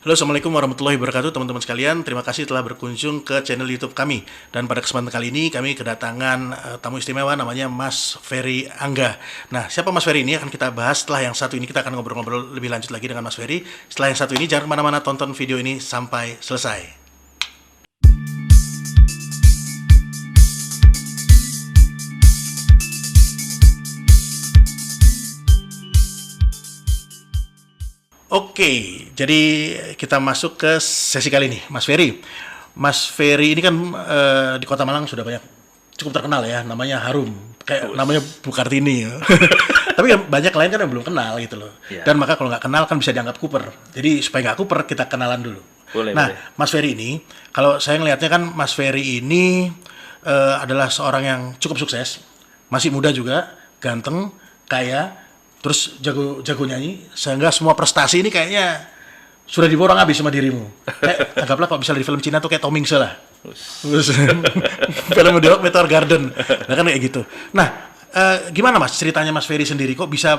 Halo, Assalamualaikum warahmatullahi wabarakatuh teman-teman sekalian. Terima kasih telah berkunjung ke channel YouTube kami. Dan pada kesempatan kali ini kami kedatangan tamu istimewa namanya Mas Ferry Angga. Nah, siapa Mas Ferry ini akan kita bahas setelah yang satu ini. Kita akan ngobrol-ngobrol lebih lanjut lagi dengan Mas Ferry. Setelah yang satu ini, jangan kemana-mana, tonton video ini sampai selesai. Oke, jadi kita masuk ke sesi kali ini, Mas Ferry. Mas Ferry ini kan di Kota Malang sudah cukup terkenal ya, namanya harum, kayak namanya Bu Kartini. Ya. Tapi kan banyak lain kan yang belum kenal gitu loh. Yeah. Dan maka kalau nggak kenal kan bisa dianggap kuper. Jadi supaya nggak kuper kita kenalan dulu. Boleh. Mas Ferry ini, kalau saya ngelihatnya kan Mas Ferry ini adalah seorang yang cukup sukses, masih muda juga, ganteng, kaya. Terus jago nyanyi, sehingga semua prestasi ini kayaknya sudah diborong habis sama dirimu. Kayak, anggaplah kalau misalnya di film Cina tuh kayak Tom Mingse lah. Film Meteor Garden. Nah kan kayak gitu. Nah, gimana Mas ceritanya Mas Ferry sendiri kok bisa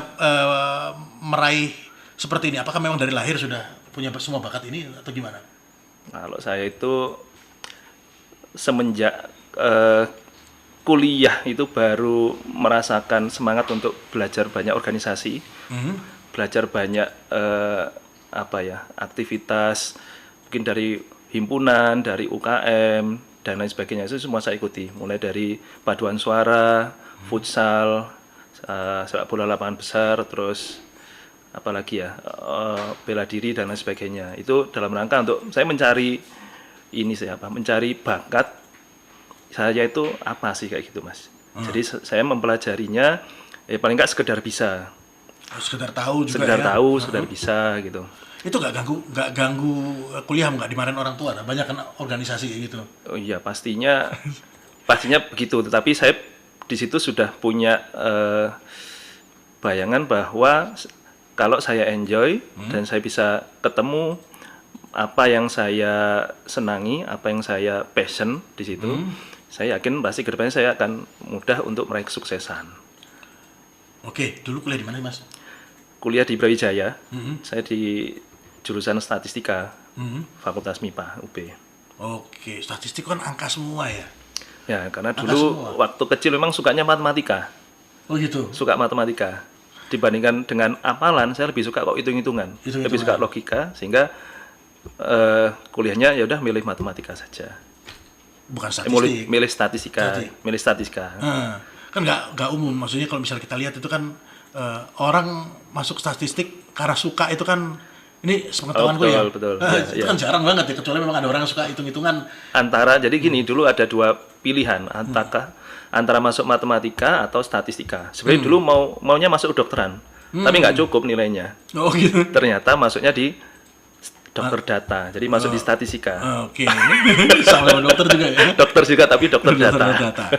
meraih seperti ini? Apakah memang dari lahir sudah punya semua bakat ini atau gimana? Kalau saya itu semenjak kuliah itu baru merasakan semangat untuk belajar banyak organisasi, belajar banyak aktivitas, mungkin dari himpunan, dari UKM dan lain sebagainya. Itu semua saya ikuti, mulai dari paduan suara, futsal, sepak bola lapangan besar, terus apalagi ya, bela diri dan lain sebagainya. Itu dalam rangka untuk saya mencari mencari bakat saya itu apa sih kayak gitu Mas. Jadi saya mempelajarinya paling nggak sekedar bisa. Sekedar tahu juga sekedar ya. Tahu, sekedar bisa gitu. Itu nggak ganggu kuliah, nggak dimarahin orang tua? Banyak kan organisasi gitu. Oh iya, pastinya begitu. Tetapi saya di situ sudah punya bayangan bahwa kalau saya enjoy dan saya bisa ketemu apa yang saya senangi, apa yang saya passion di situ, saya yakin pasti kedepannya saya akan mudah untuk meraih kesuksesan. Oke, dulu kuliah di mana Mas? Kuliah di Brawijaya, saya di jurusan statistika, Fakultas MIPA UB. Oke, statistik kan angka semua ya? Ya, karena dulu waktu kecil memang sukanya matematika. Oh gitu? Suka matematika. Dibandingkan dengan hafalan, saya lebih suka kok hitung-hitungan. Lebih suka logika, sehingga kuliahnya ya udah milih matematika saja. Bukan statistik. Milih statistika. Kan nggak umum, maksudnya kalau misalnya kita lihat itu kan orang masuk statistik karena suka, itu kan ini sepengetahuanku ya. Betul. Itu kan jarang banget ya, kecuali memang ada orang yang suka hitung-hitungan. Jadi gini, dulu ada dua pilihan, antara masuk matematika atau statistika. Sebenarnya dulu maunya masuk kedokteran, tapi nggak cukup nilainya. Oh gitu. Ternyata masuknya di dokter data, jadi masuk di statistika. Oke. Sama dokter juga ya? Dokter juga, tapi dokter data.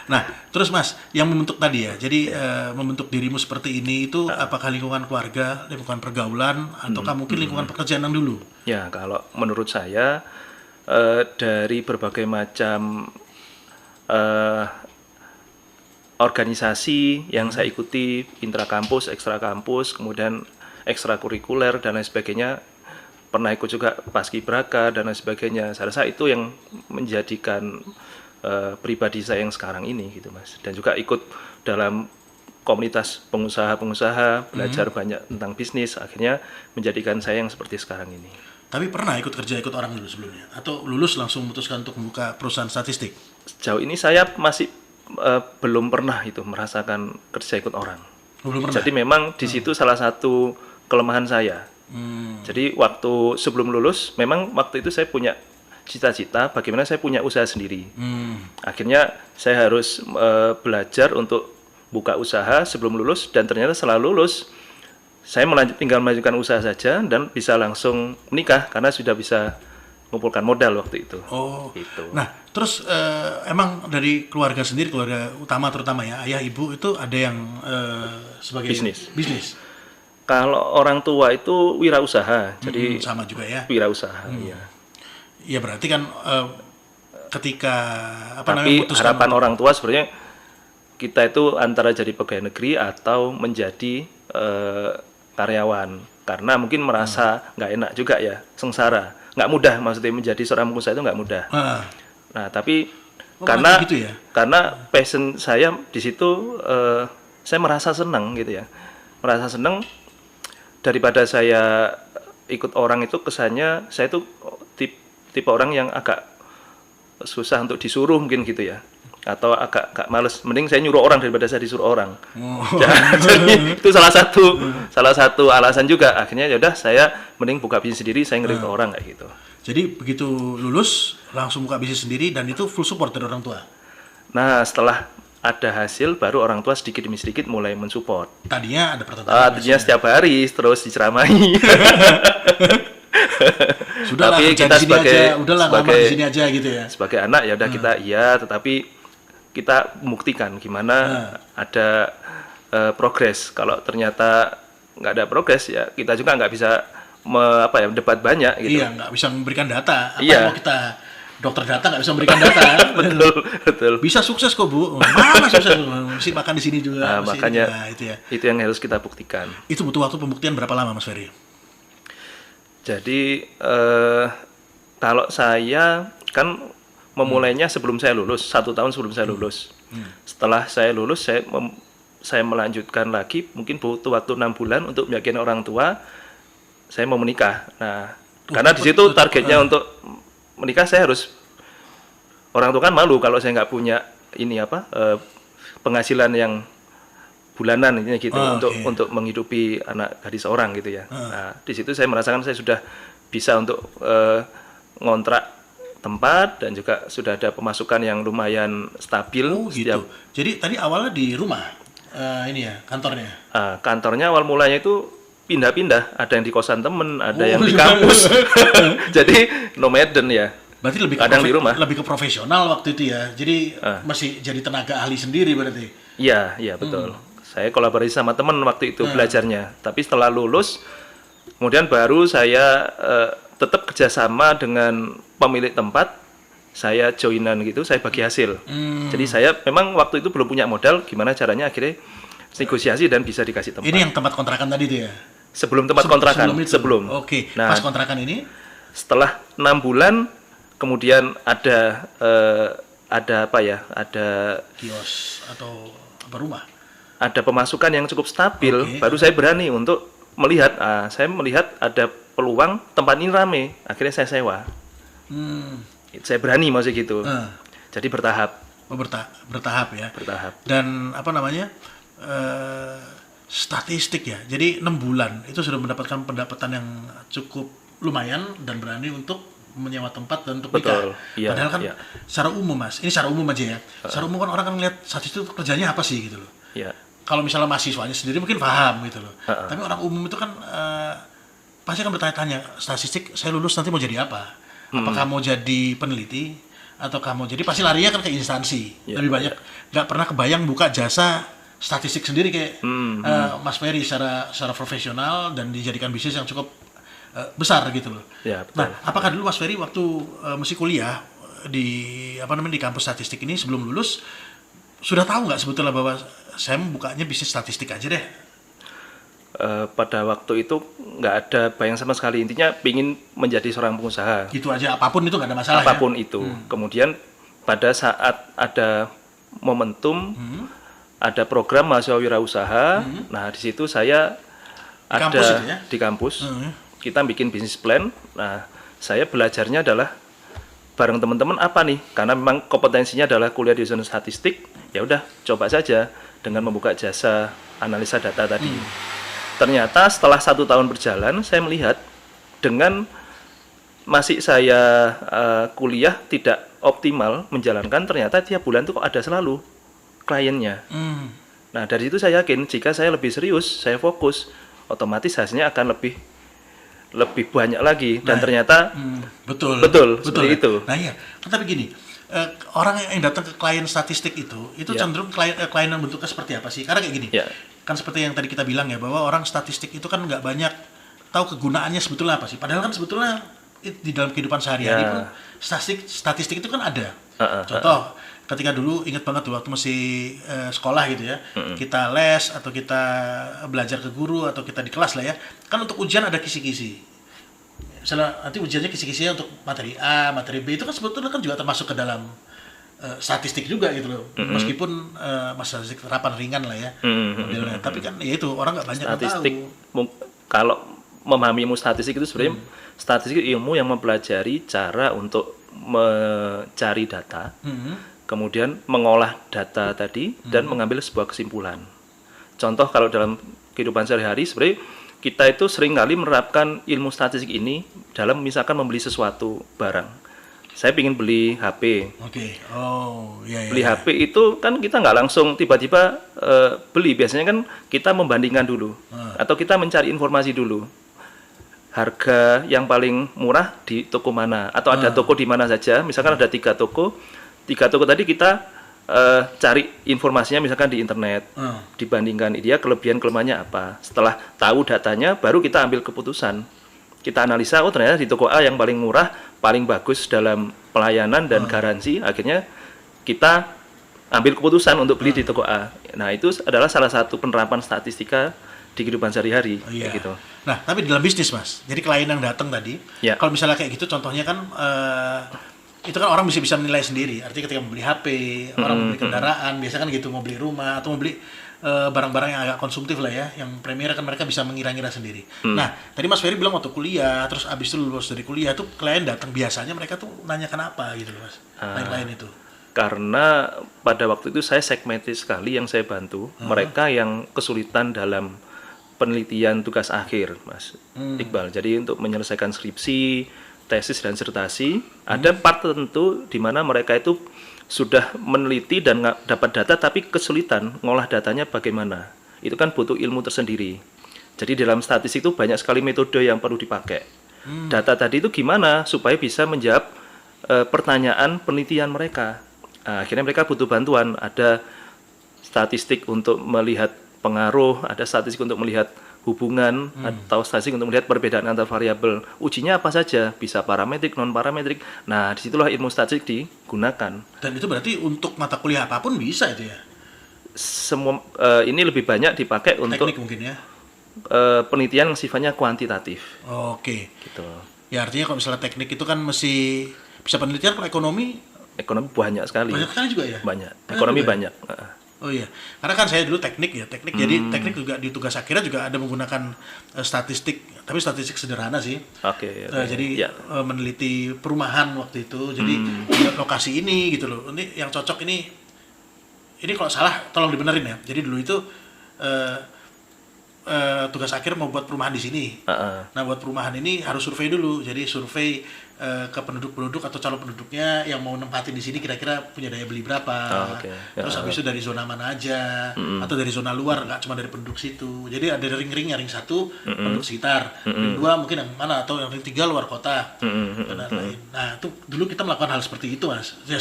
Nah, terus Mas, yang membentuk tadi ya, jadi membentuk dirimu seperti ini itu apakah lingkungan keluarga, lingkungan pergaulan, ataukah mungkin lingkungan pekerjaan yang dulu? Ya, kalau menurut saya dari berbagai macam organisasi yang saya ikuti, intrakampus, ekstrakampus, kemudian ekstrakurikuler dan lain sebagainya, pernah ikut juga paskibraka dan lain sebagainya. Saya rasa itu yang menjadikan pribadi saya yang sekarang ini gitu Mas. Dan juga ikut dalam komunitas pengusaha-pengusaha, belajar banyak tentang bisnis, akhirnya menjadikan saya yang seperti sekarang ini. Tapi pernah ikut orang dulu sebelumnya? Atau lulus langsung memutuskan untuk membuka perusahaan statistik? Sejauh ini saya masih belum pernah itu merasakan kerja ikut orang. Belum pernah? Jadi memang di situ salah satu kelemahan saya. Jadi waktu sebelum lulus, memang waktu itu saya punya cita-cita bagaimana saya punya usaha sendiri. Akhirnya saya harus belajar untuk buka usaha sebelum lulus, dan ternyata setelah lulus saya tinggal melanjutkan usaha saja dan bisa langsung menikah karena sudah bisa mengumpulkan modal waktu itu. Oh, gitu. Nah terus emang dari keluarga sendiri, keluarga utama terutama ya, ayah ibu itu ada yang sebagai bisnis? Kalau orang tua itu wirausaha, jadi sama juga ya. Wirausaha, iya. Ya berarti kan ketika tapi harapan orang tua sebenarnya kita itu antara jadi pegawai negeri atau menjadi karyawan. karena mungkin merasa nggak enak juga ya, sengsara, nggak mudah, maksudnya menjadi seorang pengusaha itu nggak mudah. Nah tapi karena gitu ya? karena passion saya di situ, saya merasa senang gitu ya, merasa senang daripada saya ikut orang itu, kesannya saya tuh tipe orang yang agak susah untuk disuruh mungkin gitu ya, atau agak males, mending saya nyuruh orang daripada saya disuruh orang. Jadi itu salah satu alasan juga akhirnya ya udah saya mending buka bisnis sendiri, saya ngerekrut orang kayak gitu. Jadi begitu lulus langsung buka bisnis sendiri dan itu full support dari orang tua. Nah setelah ada hasil baru orang tua sedikit demi sedikit mulai mensupport. Tadinya ada pertentangan. Tadinya setiap hari terus diceramahi. Sudah tapi kita sebagai di sini aja gitu ya. Sebagai anak ya udah kita iya, tetapi kita membuktikan gimana ada progres. Kalau ternyata nggak ada progres ya kita juga nggak bisa debat banyak gitu. Iya, nggak bisa memberikan data. Iya. Mau kita dokter data nggak bisa memberikan data. betul. Bisa sukses kok Bu. Mana sukses? Mesti makan di sini juga. Nah, makanya juga, itu ya. Itu yang harus kita buktikan. Itu butuh waktu pembuktian berapa lama Mas Ferry? Jadi kalau saya kan memulainya sebelum saya lulus, 1 tahun sebelum saya lulus. Setelah saya lulus, saya melanjutkan lagi, mungkin butuh waktu 6 bulan untuk meyakinkan orang tua saya mau menikah. Nah, karena di situ targetnya untuk menikah saya harus, orang tua kan malu kalau saya nggak punya penghasilan yang bulanan ini gitu untuk menghidupi anak gadis seorang gitu ya. Nah, di situ saya merasakan saya sudah bisa untuk ngontrak tempat dan juga sudah ada pemasukan yang lumayan stabil. Gitu. Jadi tadi awalnya di rumah kantornya. Kantornya awal mulanya itu pindah-pindah, ada yang di kosan temen, ada yang di kampus. Jadi nomaden ya. Berarti kadang di rumah. Lebih ke profesional waktu itu ya. Jadi masih jadi tenaga ahli sendiri berarti. Iya betul. Saya kolaborasi sama teman waktu itu belajarnya. Tapi setelah lulus, kemudian baru saya tetap kerjasama dengan pemilik tempat. Saya joinan gitu, saya bagi hasil. Jadi saya memang waktu itu belum punya modal, gimana caranya akhirnya negosiasi dan bisa dikasih tempat. Ini yang tempat kontrakan tadi tuh ya? Sebelum tempat kontrakan. Sebelum. Oke. Nah, pas kontrakan ini? Setelah 6 bulan, kemudian ada kios atau rumah. Ada pemasukan yang cukup stabil, baru saya berani untuk melihat. Saya melihat ada peluang tempat ini rame, akhirnya saya sewa. Saya berani maksudnya gitu. Jadi bertahap. Bertahap ya. Bertahap. Dan statistik ya. Jadi 6 bulan itu sudah mendapatkan pendapatan yang cukup lumayan dan berani untuk menyewa tempat dan untuk nikah. Iya, Padahal kan secara umum Mas, ini secara umum aja ya. Secara umum kan orang kan ngeliat statistik itu kerjanya apa sih gitu loh. Iya. Kalau misalnya mahasiswanya sendiri mungkin paham gitu loh. Tapi orang umum itu kan pasti kan bertanya-tanya, statistik saya lulus nanti mau jadi apa? Apakah mau jadi peneliti atau kamu jadi pasti larinya kan ke instansi. Lebih banyak nggak pernah kebayang buka jasa statistik sendiri kayak Mas Ferry secara profesional dan dijadikan bisnis yang cukup besar gitu loh. Ya, betul. Nah, apakah dulu Mas Ferry waktu masih kuliah di kampus statistik ini sebelum lulus sudah tahu nggak sebetulnya bahwa saya bukanya bisnis statistik aja deh? Pada waktu itu nggak ada bayang sama sekali, intinya pingin menjadi seorang pengusaha. Gitu aja, apapun itu nggak ada masalah. Apapun ya? itu. Kemudian pada saat ada momentum, ada program mahasiswa wirausaha. Nah di situ saya di kampus itu ya? Di kampus. Kita bikin bisnis plan. Nah saya belajarnya adalah bareng teman-teman apa nih? Karena memang kompetensinya adalah kuliah di jurusan statistik. Ya udah coba saja dengan membuka jasa analisa data tadi. Ternyata setelah 1 tahun berjalan, saya melihat dengan masih saya kuliah tidak optimal menjalankan, ternyata tiap bulan tuh kok ada selalu kliennya. Nah dari itu saya yakin jika saya lebih serius, saya fokus, otomatis hasilnya akan lebih banyak lagi. Dan ternyata betul seperti ya? itu. Nah iya, kan tapi gini, orang yang datang ke klien statistik itu cenderung klien yang bentuknya seperti apa sih? Karena kayak gini, kan seperti yang tadi kita bilang ya, bahwa orang statistik itu kan nggak banyak tahu kegunaannya sebetulnya apa sih. Padahal kan sebetulnya di dalam kehidupan sehari-hari pun statistik itu kan ada. Contoh, ketika dulu ingat banget tuh waktu masih sekolah gitu ya, kita les atau kita belajar ke guru atau kita di kelas lah ya, kan untuk ujian ada kisi-kisi. Misalnya nanti ujiannya kisi-kisinya untuk materi A, materi B itu kan sebetulnya kan juga termasuk ke dalam statistik juga gitu loh, meskipun statistik terapan ringan lah ya modelnya. Tapi kan ya itu orang nggak banyak yang Statistik, tahu. kalau memahami ilmu statistik itu sebenarnya statistik itu ilmu yang mempelajari cara untuk mencari data, kemudian mengolah data tadi dan mengambil sebuah kesimpulan. Contoh kalau dalam kehidupan sehari-hari sebenarnya kita itu sering kali menerapkan ilmu statistik ini dalam misalkan membeli sesuatu barang. Saya ingin beli HP. Oke. Oh, iya. Beli HP itu kan kita nggak langsung tiba-tiba beli. Biasanya kan kita membandingkan dulu. Atau kita mencari informasi dulu. Harga yang paling murah di toko mana. Atau ada toko di mana saja. Misalkan ada 3 toko. 3 toko tadi kita cari informasinya misalkan di internet. Dibandingkan dia kelebihan kelemahannya apa. Setelah tahu datanya baru kita ambil keputusan. Kita analisa, oh ternyata di toko A yang paling murah, paling bagus dalam pelayanan dan garansi, akhirnya kita ambil keputusan untuk beli di toko A. Nah, itu adalah salah satu penerapan statistika di kehidupan sehari-hari. Iya. Gitu. Nah, tapi dalam bisnis, Mas, jadi klien yang datang tadi, kalau misalnya kayak gitu, contohnya kan, itu kan orang bisa menilai sendiri. Artinya ketika membeli HP, orang membeli kendaraan, biasanya kan gitu, mau beli rumah, atau mau beli barang-barang yang agak konsumtif lah ya, yang premier kan mereka bisa mengira-ngira sendiri. Nah, tadi Mas Ferry bilang waktu kuliah, terus abis itu lulus dari kuliah tuh klien datang biasanya mereka tuh nanyakan apa gitu loh Mas, klien itu. Karena pada waktu itu saya segmentis sekali yang saya bantu, mereka yang kesulitan dalam penelitian tugas akhir, Mas Iqbal. Jadi untuk menyelesaikan skripsi, tesis dan disertasi, ada part tertentu di mana mereka itu sudah meneliti dan dapat data tapi kesulitan ngolah datanya bagaimana. Itu kan butuh ilmu tersendiri. Jadi dalam statistik itu banyak sekali metode yang perlu dipakai. Data tadi itu gimana supaya bisa menjawab pertanyaan penelitian mereka. Akhirnya mereka butuh bantuan. Ada statistik untuk melihat pengaruh, ada statistik untuk melihat hubungan, atau statistik untuk melihat perbedaan antar variabel. Ujinya apa saja, bisa parametrik, non parametrik. Nah, disitulah ilmu statistik digunakan. Dan itu berarti untuk mata kuliah apapun bisa itu ya? Semua ini lebih banyak dipakai untuk teknik mungkin ya? Penelitian yang sifatnya kuantitatif. Oke. Gitu. Ya artinya kalau misalnya teknik itu kan mesti bisa penelitian. Kalau ekonomi banyak sekali. Banyak sekali juga ya? Banyak. Ekonomi banyak. Oh iya, karena kan saya dulu teknik ya, jadi teknik juga di tugas akhirnya juga ada menggunakan statistik, tapi statistik sederhana sih. Oke. Jadi meneliti perumahan waktu itu, jadi lokasi ini gitu loh. Ini yang cocok ini kalau salah tolong dibenerin ya. Jadi dulu itu tugas akhir mau buat perumahan di sini. Nah buat perumahan ini harus survei dulu, jadi survei ke penduduk-penduduk atau calon penduduknya yang mau nempatin di sini kira-kira punya daya beli berapa. Terus habis itu dari zona mana aja, atau dari zona luar, nggak cuma dari penduduk situ. Jadi ada ring-ringnya, ring 1 penduduk sekitar, ring 2 mungkin yang mana, atau yang ring 3 luar kota dan lain-lain. Nah itu dulu kita melakukan hal seperti itu Mas. Ya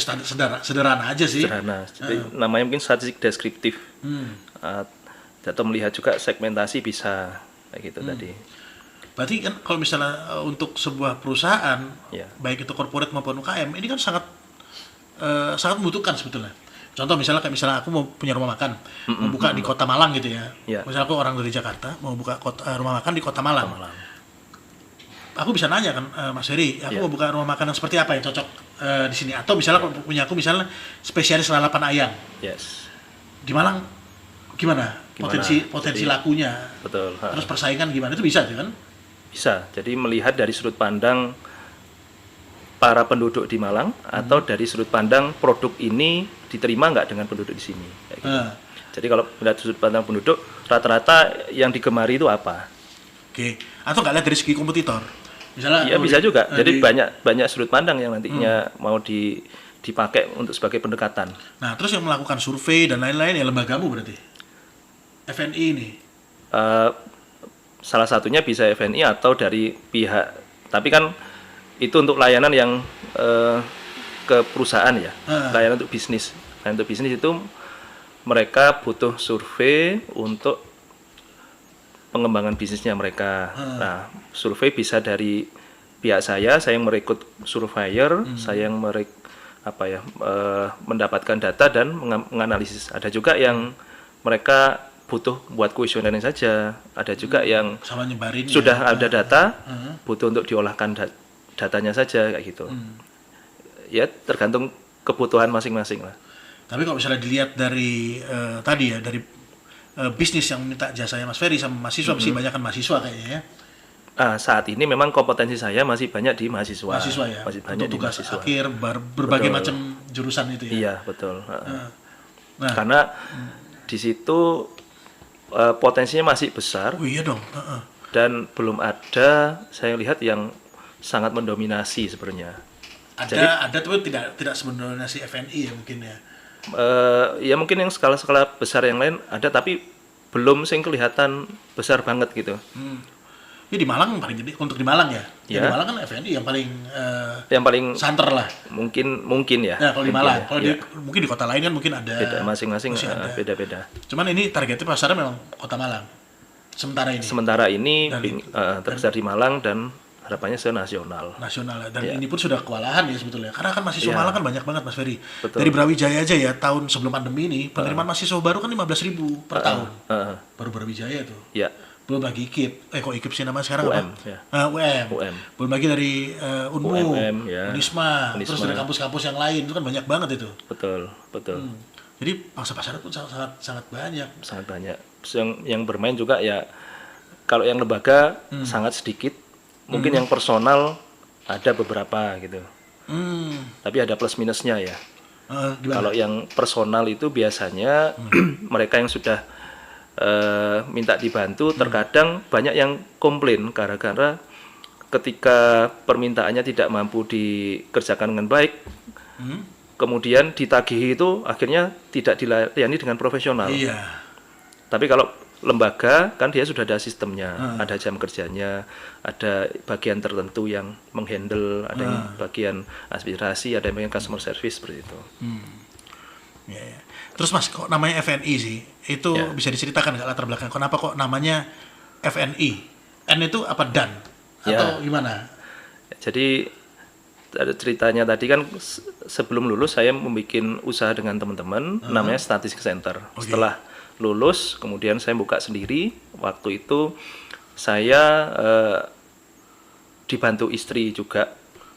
sederhana aja sih. Sederhana. Jadi, namanya mungkin statistik deskriptif. Atau melihat juga segmentasi bisa kayak gitu tadi. Berarti kan kalau misalnya untuk sebuah perusahaan, baik itu corporate maupun UKM, ini kan sangat membutuhkan sebetulnya. Contoh misalnya aku mau punya rumah makan, mau buka di Kota Malang gitu ya. Misalnya aku orang dari Jakarta, mau buka rumah makan di Kota Malang. Aku bisa nanya kan, Mas Heri, aku mau buka rumah makan yang seperti apa yang cocok di sini. Atau misalnya kalau punya aku misalnya spesialis lalapan ayam. Di Malang gimana? Potensi lakunya. Betul. Terus persaingan gimana? Itu bisa kan? Bisa. Jadi melihat dari sudut pandang para penduduk di Malang atau dari sudut pandang produk ini diterima nggak dengan penduduk di sini. Kayak gitu. Jadi kalau melihat sudut pandang penduduk, rata-rata yang digemari itu apa? Oke. Atau nggak lihat dari segi kompetitor? Misalnya. Iya bisa juga. Jadi banyak sudut pandang yang nantinya mau dipakai untuk sebagai pendekatan. Nah, terus yang melakukan survei dan lain-lain ya lembagamu berarti? FNI ini? Salah satunya bisa FNI atau dari pihak, tapi kan itu untuk layanan yang ke perusahaan ya, layanan untuk bisnis. Layanan untuk bisnis itu mereka butuh survei untuk pengembangan bisnisnya mereka. Nah, survei bisa dari pihak saya yang merekrut surveyor, saya yang mendapatkan data dan menganalisis. Ada juga yang mereka butuh buat kuesioner saja. Ada juga yang sama nyebarin sudah ada data, butuh untuk diolahkan datanya saja kayak gitu. Ya tergantung kebutuhan masing-masing lah. Tapi kalau misalnya dilihat dari tadi ya, dari bisnis yang minta jasanya Mas Ferry sama mahasiswa, mesti banyak kan mahasiswa kayaknya ya. Saat ini memang kompetensi saya masih banyak di mahasiswa. Mahasiswa ya. Masih banyak untuk di tugas mahasiswa. akhir berbagai macam jurusan itu ya. Iya betul. Nah, Karena di situ potensinya masih besar oh iya dong. dan belum ada saya lihat yang sangat mendominasi sebenarnya. Ada tapi tidak sebenarnya si FNI ya mungkin ya. Ya mungkin yang skala-skala besar yang lain ada tapi belum sing kelihatan besar banget gitu. Ya di Malang paling gede untuk di Malang ya. Ya. Di Malang kan FNI yang paling santer lah. Mungkin ya. Nah, kalau di Malang, ya. kalau Ya. mungkin di kota lain kan mungkin ada. Beda masing-masing masih ada. beda-beda. Cuman ini targetnya pasarnya memang kota Malang. Sementara ini terbesar di Malang dan harapannya nasional. Nasional dan ini pun sudah kewalahan ya sebetulnya. Karena kan mahasiswa Ya. Malang kan banyak banget Mas Ferry. Betul. Dari Brawijaya aja ya tahun sebelum pandemi ini penerimaan mahasiswa baru kan 15.000 per tahun. Baru Brawijaya tuh. Ya. Belum lagi IKIP. Kok IKIP sih namanya sekarang UM, apa? ya. UM. Belum lagi dari Unmu, UMM, ya. Unisma, terus dari kampus-kampus yang lain itu kan banyak banget itu. Betul. Jadi pangsa pasarnya pun sangat banyak. Sangat banyak. Yang bermain juga ya kalau yang lembaga sangat sedikit. Mungkin yang personal ada beberapa gitu. Tapi ada plus minusnya ya. Kalau yang personal itu biasanya mereka yang sudah minta dibantu terkadang banyak yang komplain gara-gara ketika permintaannya tidak mampu dikerjakan dengan baik, kemudian ditagih itu akhirnya tidak dilayani dengan profesional. Iya. Tapi kalau lembaga kan dia sudah ada sistemnya, ada jam kerjanya, ada bagian tertentu yang menghandle, ada yang bagian aspirasi, ada yang bagian customer service seperti itu. Ya. Terus Mas, kok namanya FNI sih? Itu bisa diceritakan nggak latar belakang? Kenapa kok namanya FNI? N itu apa dan? Atau gimana? Jadi ada ceritanya tadi kan sebelum lulus saya membuat usaha dengan teman-teman namanya Statistik Center. Setelah lulus kemudian saya buka sendiri. Waktu itu saya dibantu istri juga.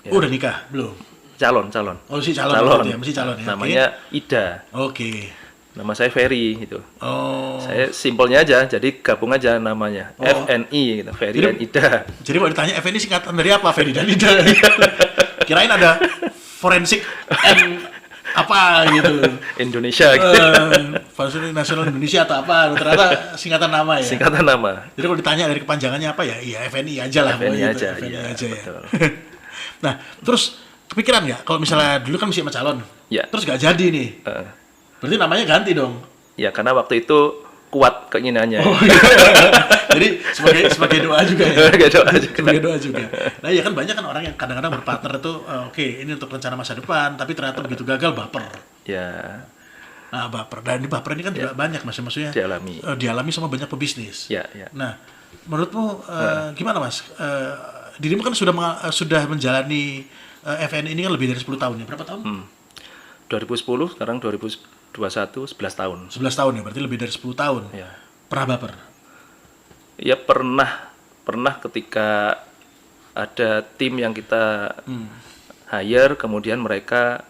Udah nikah? Belum? Calon. Oh, si calon. Ya, mesti calon ya. Namanya Ida. Oke. Nama saya Ferry gitu. Oh. Saya simpelnya aja, jadi gabung aja namanya. FNI gitu, Ferry dan Ida. Jadi kalau ditanya FNI singkatan dari apa? Ferry dan Ida. Kirain ada forensik N apa gitu. Indonesia gitu. Fasilitas Nasional Indonesia atau apa? Ternyata singkatan nama ya. Singkatan nama. Jadi kalau ditanya dari kepanjangannya apa ya? Iya FNI aja lah. FNI aja. FNI Iya, aja ya. betul. Nah, terus kepikiran nggak kalau misalnya dulu kan mesti sama calon, terus nggak jadi nih, berarti namanya ganti dong? Ya karena waktu itu kuat keinginannya. Oh, iya. Jadi sebagai doa juga ya. Sebagai doa juga. Nah ya kan banyak kan orang yang kadang-kadang berpartner itu, oke, ini untuk rencana masa depan, tapi ternyata begitu gagal baper. Ya. Nah baper, dan di baper ini kan juga banyak maksudnya dialami sama banyak pebisnis. Ya. Nah menurutmu gimana Mas? Dirimu kan sudah menjalani FNI ini kan lebih dari 10 tahun ya, berapa tahun? 2010, sekarang 2021, 11 tahun. 11 tahun ya, berarti lebih dari 10 tahun. Ya. Pernah baper? Ya pernah ketika ada tim yang kita hire, kemudian mereka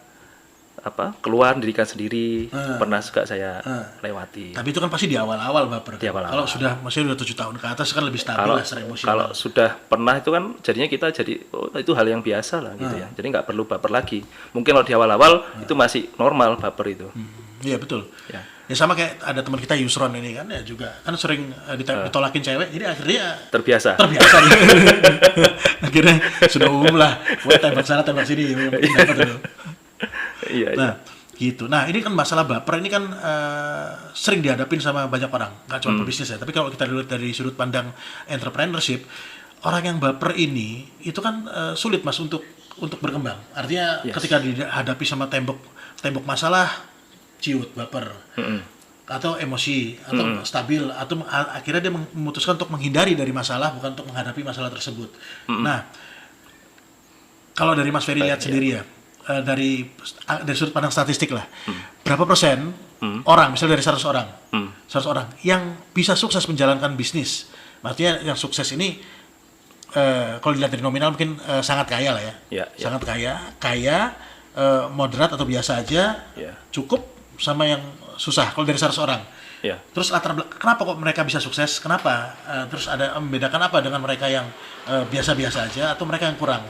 keluar dirikan sendiri, pernah juga saya lewati. Tapi itu kan pasti di awal-awal baper. Di awal-awal. Kalau sudah 7 tahun ke atas kan lebih stabil lah secara emosional. Kalau sudah pernah itu kan jadinya kita itu hal yang biasa lah gitu ya. Jadi nggak perlu baper lagi. Mungkin kalau di awal-awal itu masih normal baper itu. Iya betul. Ya. Ya sama kayak ada teman kita Yusron ini kan ya juga kan sering ditolakin cewek, jadi akhirnya terbiasa nih. Akhirnya sudah umum lah, buat tembak sana tembak sini. Iya. Nah, gitu. Nah, ini kan masalah baper ini kan sering dihadapin sama banyak orang, nggak cuma pebisnis ya. Tapi kalau kita lihat dari sudut pandang entrepreneurship, orang yang baper ini itu kan sulit Mas untuk berkembang. Artinya ketika dihadapi sama tembok masalah, ciut, baper. Atau emosi, atau stabil, atau akhirnya dia memutuskan untuk menghindari dari masalah, bukan untuk menghadapi masalah tersebut. Nah, kalau dari Mas Ferry lihat sendiri ya, dari sudut pandang statistik lah, berapa persen orang, misalnya dari 100 orang, 100 orang yang bisa sukses menjalankan bisnis, maksudnya yang sukses ini kalau dilihat dari nominal mungkin sangat kaya lah ya, sangat kaya, moderat atau biasa aja, cukup sama yang susah kalau dari 100 orang. Terus kenapa kok mereka bisa sukses? Kenapa? Terus ada membedakan apa dengan mereka yang biasa-biasa aja atau mereka yang kurang?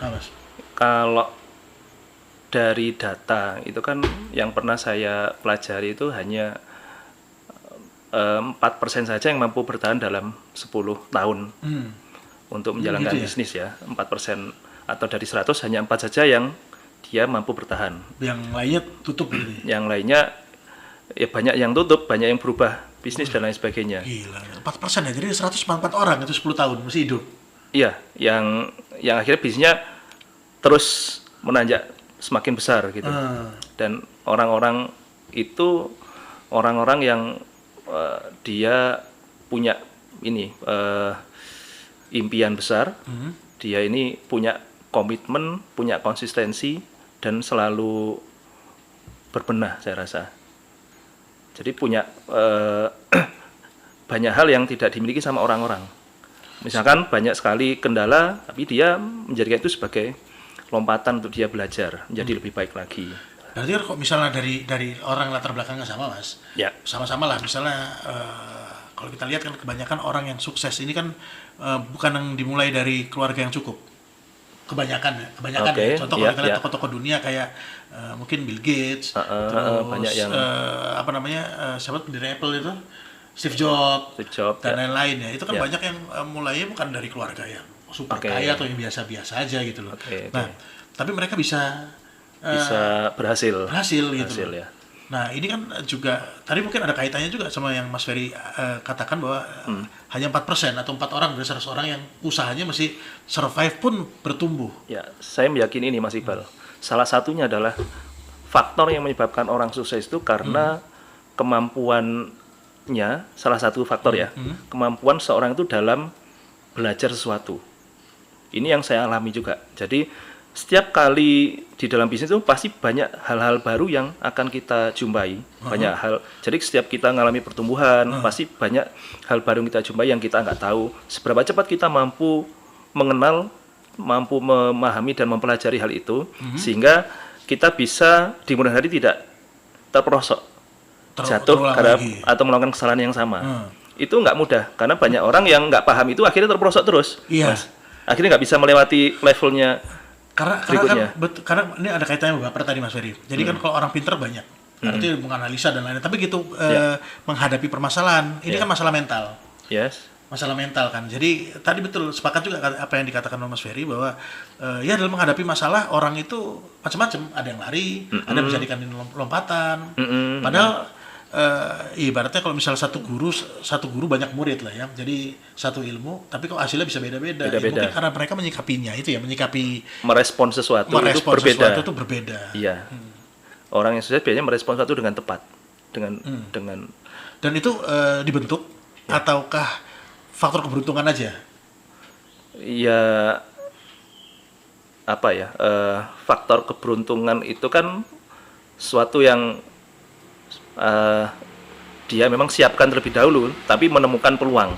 Nah, Mas. Kalau dari data itu kan yang pernah saya pelajari itu hanya 4% saja yang mampu bertahan dalam 10 tahun untuk menjalankan gitu ya? bisnis ya. 4% atau dari 100 hanya 4 saja yang dia mampu bertahan. Yang lainnya tutup gitu. Yang lainnya ya banyak yang tutup, banyak yang berubah bisnis dan lain sebagainya. Gila, 4% ya. Jadi 144 orang itu 10 tahun masih hidup. Iya, yang akhirnya bisnisnya terus menanjak semakin besar gitu. Dan orang-orang itu orang-orang yang dia punya impian besar. Dia ini punya komitmen, punya konsistensi dan selalu berbenah saya rasa. Jadi punya banyak hal yang tidak dimiliki sama orang-orang. Misalkan banyak sekali kendala, tapi dia menjadikan itu sebagai lompatan untuk dia belajar menjadi lebih baik lagi. Berarti kan kok misalnya dari orang latar belakangnya sama, Mas. Ya. Sama-sama lah. Misalnya kalau kita lihat kan kebanyakan orang yang sukses ini kan bukan yang dimulai dari keluarga yang cukup. Kebanyakan ya. Contoh kalau kita lihat tokoh-tokoh dunia kayak mungkin Bill Gates, terus banyak yang siapa pendiri Apple itu, Steve Jobs dan lain-lain ya. Itu kan banyak yang mulainya bukan dari keluarga yang super kaya atau yang biasa-biasa aja gitu loh. Nah, tapi mereka bisa berhasil gitu loh. Ya. Nah, ini kan juga tadi mungkin ada kaitannya juga sama yang Mas Ferry katakan bahwa hanya 4% atau 4 orang dari 100 orang yang usahanya masih survive pun bertumbuh. Ya, saya meyakini ini Mas Iqbal. Salah satunya adalah faktor yang menyebabkan orang sukses itu karena kemampuannya, salah satu faktor ya, kemampuan seorang itu dalam belajar sesuatu. Ini yang saya alami juga. Jadi setiap kali di dalam bisnis itu pasti banyak hal-hal baru yang akan kita jumpai, banyak hal. Jadi setiap kita mengalami pertumbuhan, pasti banyak hal baru yang kita jumpai yang kita nggak tahu. Seberapa cepat kita mampu mengenal, mampu memahami dan mempelajari hal itu, sehingga kita bisa di kemudian hari tidak terperosok, jatuh atau melakukan kesalahan yang sama. Itu nggak mudah, karena banyak orang yang nggak paham itu akhirnya terperosok terus. Mas. Akhirnya nggak bisa melewati levelnya. Karena ini ada kaitannya baper tadi Mas Ferry. Jadi kan kalau orang pinter banyak, artinya menganalisa dan lain-lain. Tapi gitu menghadapi permasalahan, ini kan masalah mental. Masalah mental kan. Jadi tadi betul sepakat juga apa yang dikatakan oleh Mas Ferry bahwa ya dalam menghadapi masalah orang itu macam-macam. Ada yang lari, ada yang bisa dijadikan lompatan. Padahal ibaratnya kalau misalnya satu guru banyak murid lah ya, jadi satu ilmu, tapi kok hasilnya bisa beda-beda. Ya, mungkin karena mereka menyikapinya itu ya, merespon sesuatu itu berbeda. Iya. Orang yang sukses biasanya merespon sesuatu dengan tepat, dengan dan itu dibentuk ataukah faktor keberuntungan aja? Ya apa ya? Faktor keberuntungan itu kan suatu yang dia memang siapkan terlebih dahulu, tapi menemukan peluang.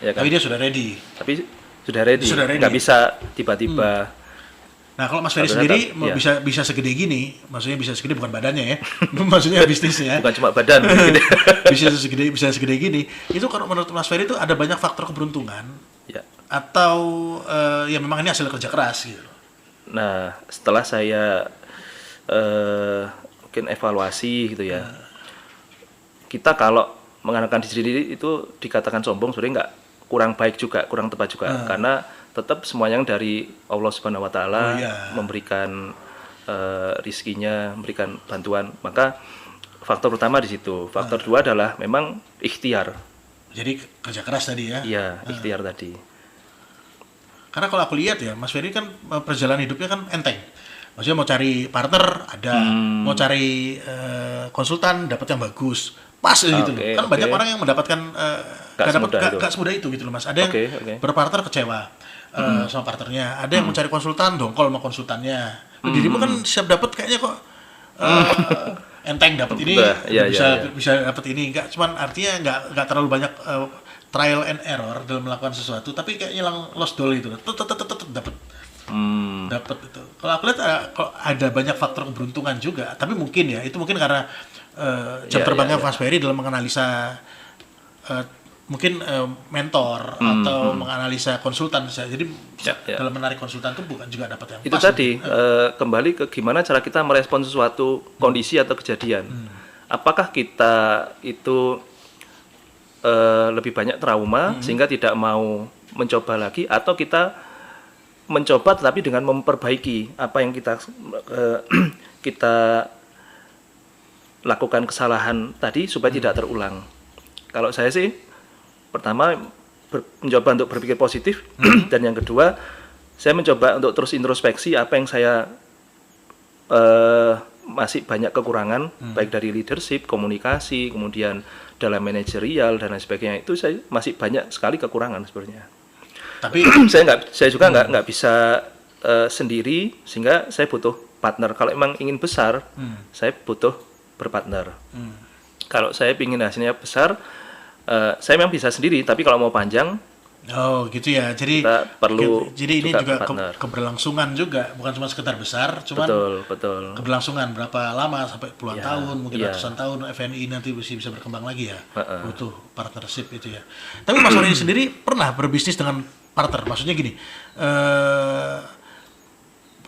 Ya kan? Tapi dia sudah ready. Nggak bisa tiba-tiba. Nah, kalau Mas Ferry sendiri bisa segede gini, maksudnya bisa segede bukan badannya ya, maksudnya bisnisnya. Bukan cuma badan. bisa segede gini. Itu kalau menurut Mas Ferry itu ada banyak faktor keberuntungan. Ya. Atau ya memang ini hasil kerja keras gitu. Nah, setelah saya mungkin evaluasi gitu ya. Kita kalau mengandalkan diri sendiri itu dikatakan sombong, sebenarnya nggak, kurang baik juga, kurang tepat juga, karena tetap semuanya dari Allah Subhanahu Wa Taala memberikan rizkinya, memberikan bantuan. Maka faktor utama di situ. Faktor kedua adalah memang ikhtiar. Jadi kerja keras tadi ya? Iya, ikhtiar tadi. Karena kalau aku lihat ya, Mas Ferry kan perjalanan hidupnya kan enteng. Maksudnya mau cari partner ada, mau cari konsultan dapat yang bagus, pas gitu loh. Kan banyak orang yang mendapatkan gak semudah itu gitu loh Mas. Ada yang berpartner kecewa, sama partnernya. Ada yang mencari konsultan, dongkol sama konsultannya. Dirimu kan siap dapat kayaknya kok enteng dapat ini, bisa dapat ini. Enggak, cuman artinya enggak terlalu banyak trial and error dalam melakukan sesuatu, tapi kayak nyelang lost doll gitu. Dapat. Dapat itu. Kalau aku lihat ada banyak faktor keberuntungan juga, tapi mungkin ya itu mungkin karena jam terbangnya Mas Ferry dalam menganalisa mungkin mentor atau menganalisa konsultan. Jadi dalam menarik konsultan itu bukan juga dapat yang itu pas. tadi kembali ke gimana cara kita merespon suatu kondisi atau kejadian. Apakah kita itu lebih banyak trauma sehingga tidak mau mencoba lagi, atau kita mencoba tetapi dengan memperbaiki apa yang kita lakukan kesalahan tadi supaya tidak terulang. Kalau saya sih pertama mencoba untuk berpikir positif dan yang kedua saya mencoba untuk terus introspeksi apa yang saya masih banyak kekurangan baik dari leadership, komunikasi, kemudian dalam manajerial dan lain sebagainya. Itu saya masih banyak sekali kekurangan sebenarnya. Tapi saya juga nggak bisa sendiri, sehingga saya butuh partner. Kalau emang ingin besar, saya butuh berpartner. Kalau saya ingin hasilnya besar, saya memang bisa sendiri, tapi kalau mau panjang, gitu ya. Jadi ini juga keberlangsungan juga, bukan cuma sekedar besar, cuman betul. Keberlangsungan berapa lama, sampai puluhan tahun, mungkin ratusan tahun FNI nanti bisa berkembang lagi ya. Butuh partnership itu ya. Tapi Mas Ferry sendiri pernah berbisnis dengan partner? Maksudnya gini,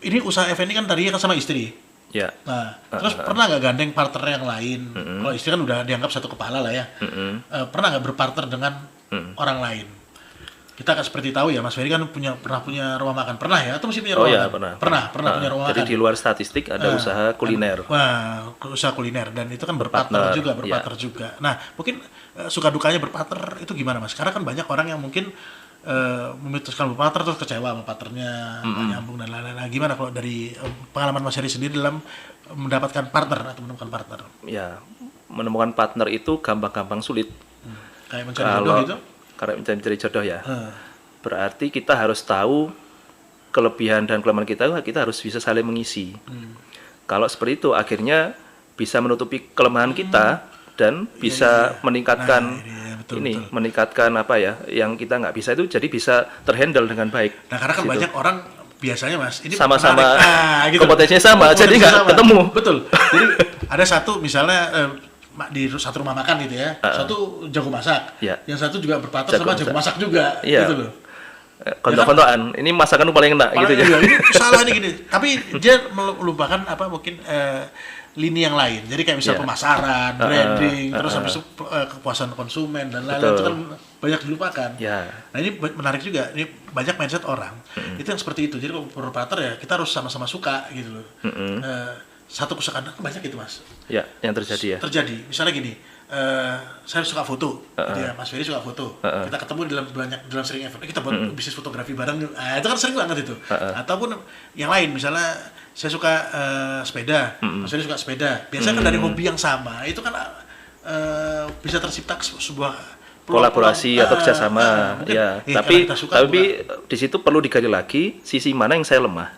ini usaha FNI kan tadinya kan sama istri. Ya. Nah, terus pernah nggak gandeng partner yang lain? Kalau istri kan udah dianggap satu kepala lah ya. Pernah nggak berpartner dengan orang lain? Kita kan seperti tahu ya, Mas Ferry kan pernah punya rumah makan. Pernah ya? Atau masih punya rumah makan? Pernah punya rumah makan. Jadi di luar statistik ada usaha kuliner. Usaha kuliner, dan itu kan berpartner juga. Nah, mungkin suka dukanya berpartner itu gimana, Mas? Karena kan banyak orang yang mungkin memutuskan berpartner terus kecewa sama partnernya, nggak nyambung dan lain-lain. Nah, gimana kalau dari pengalaman Mas Ferry sendiri dalam mendapatkan partner atau menemukan partner? Ya, menemukan partner itu gampang-gampang sulit. Kayak mencari jodoh itu? Karena mencari jodoh ya. Berarti kita harus tahu kelebihan dan kelemahan kita harus bisa saling mengisi. Kalau seperti itu akhirnya bisa menutupi kelemahan kita dan bisa meningkatkan meningkatkan apa ya yang kita nggak bisa, itu jadi bisa terhandle dengan baik. Nah, karena kan banyak orang biasanya, Mas, ini sama-sama gitu. Kompetensinya sama, jadi nggak ketemu. Betul. Jadi ada satu misalnya di satu rumah makan gitu ya, satu jago masak, yang satu juga berpartner sama jago masak juga, gitu loh. Kontok-kontokan, ini masakan paling enak gitu ya. Ini salah nih gini. Tapi dia melupakan mungkin lini yang lain. Jadi kayak misal pemasaran, branding, terus habis itu kepuasan konsumen dan lain-lain, itu kan banyak dilupakan. Nah, ini menarik juga. Ini banyak mindset orang. Itu yang seperti itu. Jadi kalau berpartner ya kita harus sama-sama suka gitu loh. Satu kesukaan banyak gitu, Mas. Ya, yang terjadi ya. Terjadi. Misalnya gini, saya suka foto, Mas Ferry suka foto. Kita ketemu dalam sering event, kita buat bisnis fotografi bareng. Itu kan sering banget itu. Ataupun yang lain, misalnya saya suka sepeda, Mas Ferry suka sepeda. Biasanya kan dari hobi yang sama, itu kan bisa tercipta sebuah kolaborasi atau kerjasama. Tapi di situ perlu digali lagi sisi mana yang saya lemah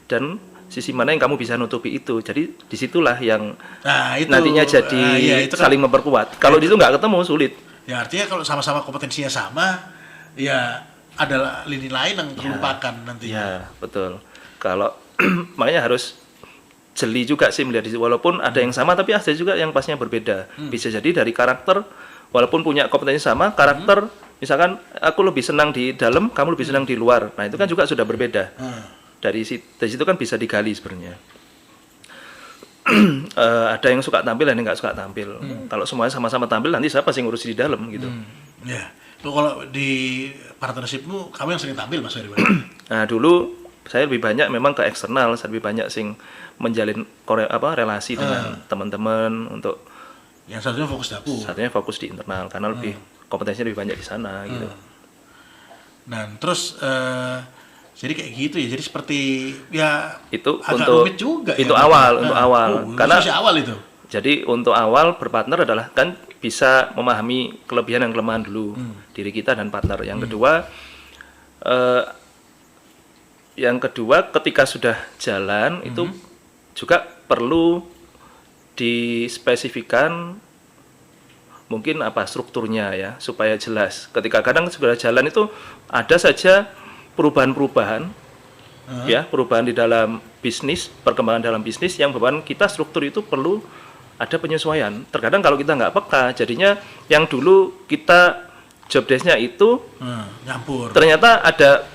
dan sisi mana yang kamu bisa nutupi itu. Jadi disitulah yang nantinya jadi saling memperkuat. Kalau itu nggak ketemu, sulit. Ya, artinya kalau sama-sama kompetensinya sama, ya ada lini lain yang terlupakan nantinya. Ya, betul. Kalau makanya harus jeli juga sih melihat di situ. Walaupun ada yang sama, tapi ada juga yang pastinya berbeda. Bisa jadi dari karakter, walaupun punya kompetensi sama, karakter, misalkan aku lebih senang di dalam, kamu lebih senang di luar. Nah, itu kan juga sudah berbeda. Dari situ kan bisa digali sebenarnya. Ada yang suka tampil dan yang nggak suka tampil. Kalau semuanya sama-sama tampil, nanti siapa sih ngurusi di dalam gitu. Ya, kalau di partnershipmu kamu yang sering tampil, Mas Ferry? Nah, dulu saya lebih banyak memang ke eksternal, saya lebih banyak menjalin relasi dengan teman-teman untuk. Yang satunya fokus dapur. Satunya fokus di internal karena lebih kompetensinya lebih banyak di sana gitu. Nah, terus jadi kayak gitu ya. Jadi seperti ya itu agak untuk rumit juga itu ya, untuk awal. Karena awal itu. Jadi untuk awal berpartner adalah kan bisa memahami kelebihan dan kelemahan dulu diri kita dan partner. Yang kedua yang kedua ketika sudah jalan itu juga perlu dispesifikan mungkin apa strukturnya ya supaya jelas. Ketika kadang sudah jalan itu ada saja perubahan-perubahan ya, perubahan di dalam bisnis, perkembangan dalam bisnis yang beban kita struktur itu perlu ada penyesuaian. Terkadang kalau kita nggak peka, jadinya yang dulu kita job desk-nya itu nyampur. Ternyata ada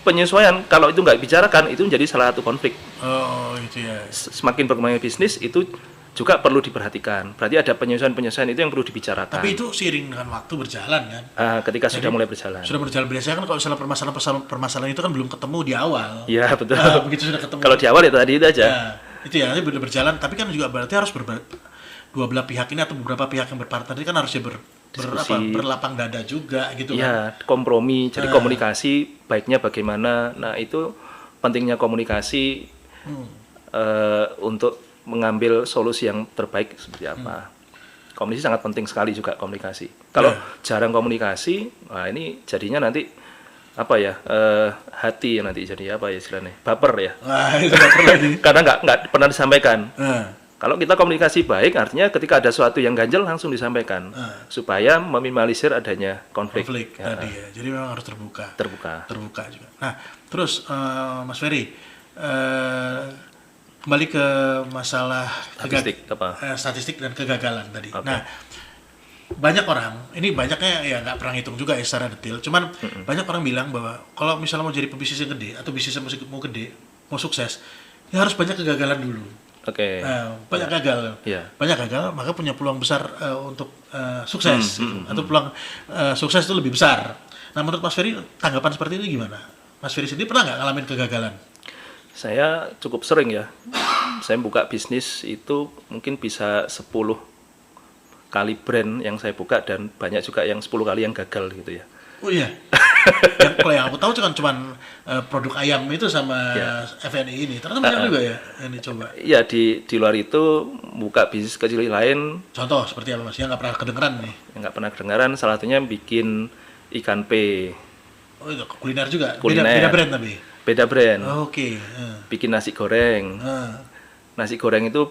penyesuaian. Kalau itu nggak bicarakan, itu menjadi salah satu konflik. Oh, itu ya. Semakin berkembangnya bisnis itu juga perlu diperhatikan. Berarti ada penyesuaian-penyesuaian itu yang perlu dibicarakan. Tapi itu seiring dengan waktu berjalan kan. Ketika sudah mulai berjalan. Sudah berjalan biasanya kan kalau misalnya permasalahan itu kan belum ketemu di awal. Iya betul. Begitu sudah ketemu. Kalau di awal itu tadi itu aja. Ya, itu ya nanti berjalan. Tapi kan juga berarti harus dua belah pihak ini atau beberapa pihak yang berpartner ini kan harusnya berlapang dada juga gitu kan. Iya, kompromi. Jadi komunikasi baiknya bagaimana. Nah itu pentingnya komunikasi untuk mengambil solusi yang terbaik seperti apa. Komunikasi sangat penting sekali juga komunikasi. Kalau jarang komunikasi, nah ini jadinya nanti apa ya hati nanti jadi apa ya istilahnya baper ya. Wah, itu baper lagi. Karena nggak pernah disampaikan. Kalau kita komunikasi baik, artinya ketika ada sesuatu yang ganjel langsung disampaikan supaya meminimalisir adanya konflik. Tadi ya. Jadi memang harus terbuka. Terbuka juga. Nah, terus Mas Ferry, kembali ke masalah statistik dan kegagalan tadi. Okay. Nah, banyak orang, ini banyaknya ya nggak pernah hitung juga ya secara detail. Cuman banyak orang bilang bahwa kalau misalnya mau jadi pebisnis yang gede atau bisnis yang mau gede, mau sukses, ya harus banyak kegagalan dulu. Oke. Banyak gagal, banyak gagal, maka punya peluang besar untuk sukses, atau peluang sukses itu lebih besar. Nah, menurut Mas Ferry, tanggapan seperti ini gimana? Mas Ferry sendiri pernah nggak ngalamin kegagalan? Saya cukup sering ya. Saya buka bisnis itu mungkin bisa 10 kali brand yang saya buka dan banyak juga yang 10 kali yang gagal gitu ya. Oh iya. Kalau yang aku tahu cuman produk ayam itu sama FNI ini. Ternyata banyak juga ya yang dicoba. Iya, di luar itu buka bisnis kecil lain. Contoh seperti apa Mas? Yang nggak pernah kedengeran nih. Yang nggak pernah kedengeran, salah satunya bikin ikan pe. Oh itu kuliner juga? Kuliner. Beda brand tapi? Beda brand. Oh, Oke. Bikin nasi goreng. Nasi goreng itu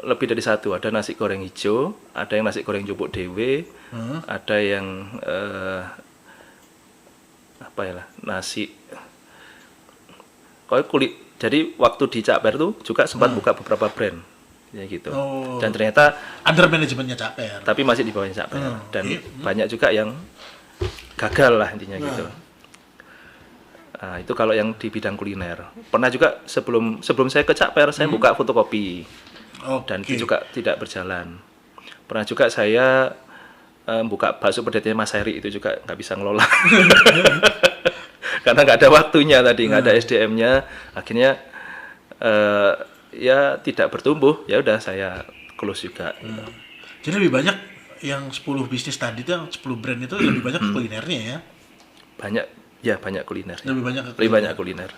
lebih dari satu. Ada nasi goreng hijau, ada yang nasi goreng jupuk dewe, ada yang apa ya lah, nasi kulit. Jadi waktu di Cakper tuh juga sempat buka beberapa brand ya gitu. Dan ternyata under manajemennya Cakper. Tapi masih di bawahnya Cakper. Dan banyak juga yang gagal lah intinya gitu. Nah, itu kalau yang di bidang kuliner. Pernah juga sebelum saya ke Cakper, saya buka fotokopi. Dan itu juga tidak berjalan. Pernah juga saya buka bakso pedetnya Mas Heri, itu juga nggak bisa ngelola. Karena nggak ada waktunya tadi, nggak ada SDM-nya. Akhirnya ya tidak bertumbuh. Ya udah saya close juga. Jadi lebih banyak yang 10 bisnis tadi itu, yang 10 brand itu lebih banyak kulinernya ya? Banyak kuliner. Lebih banyak kuliner.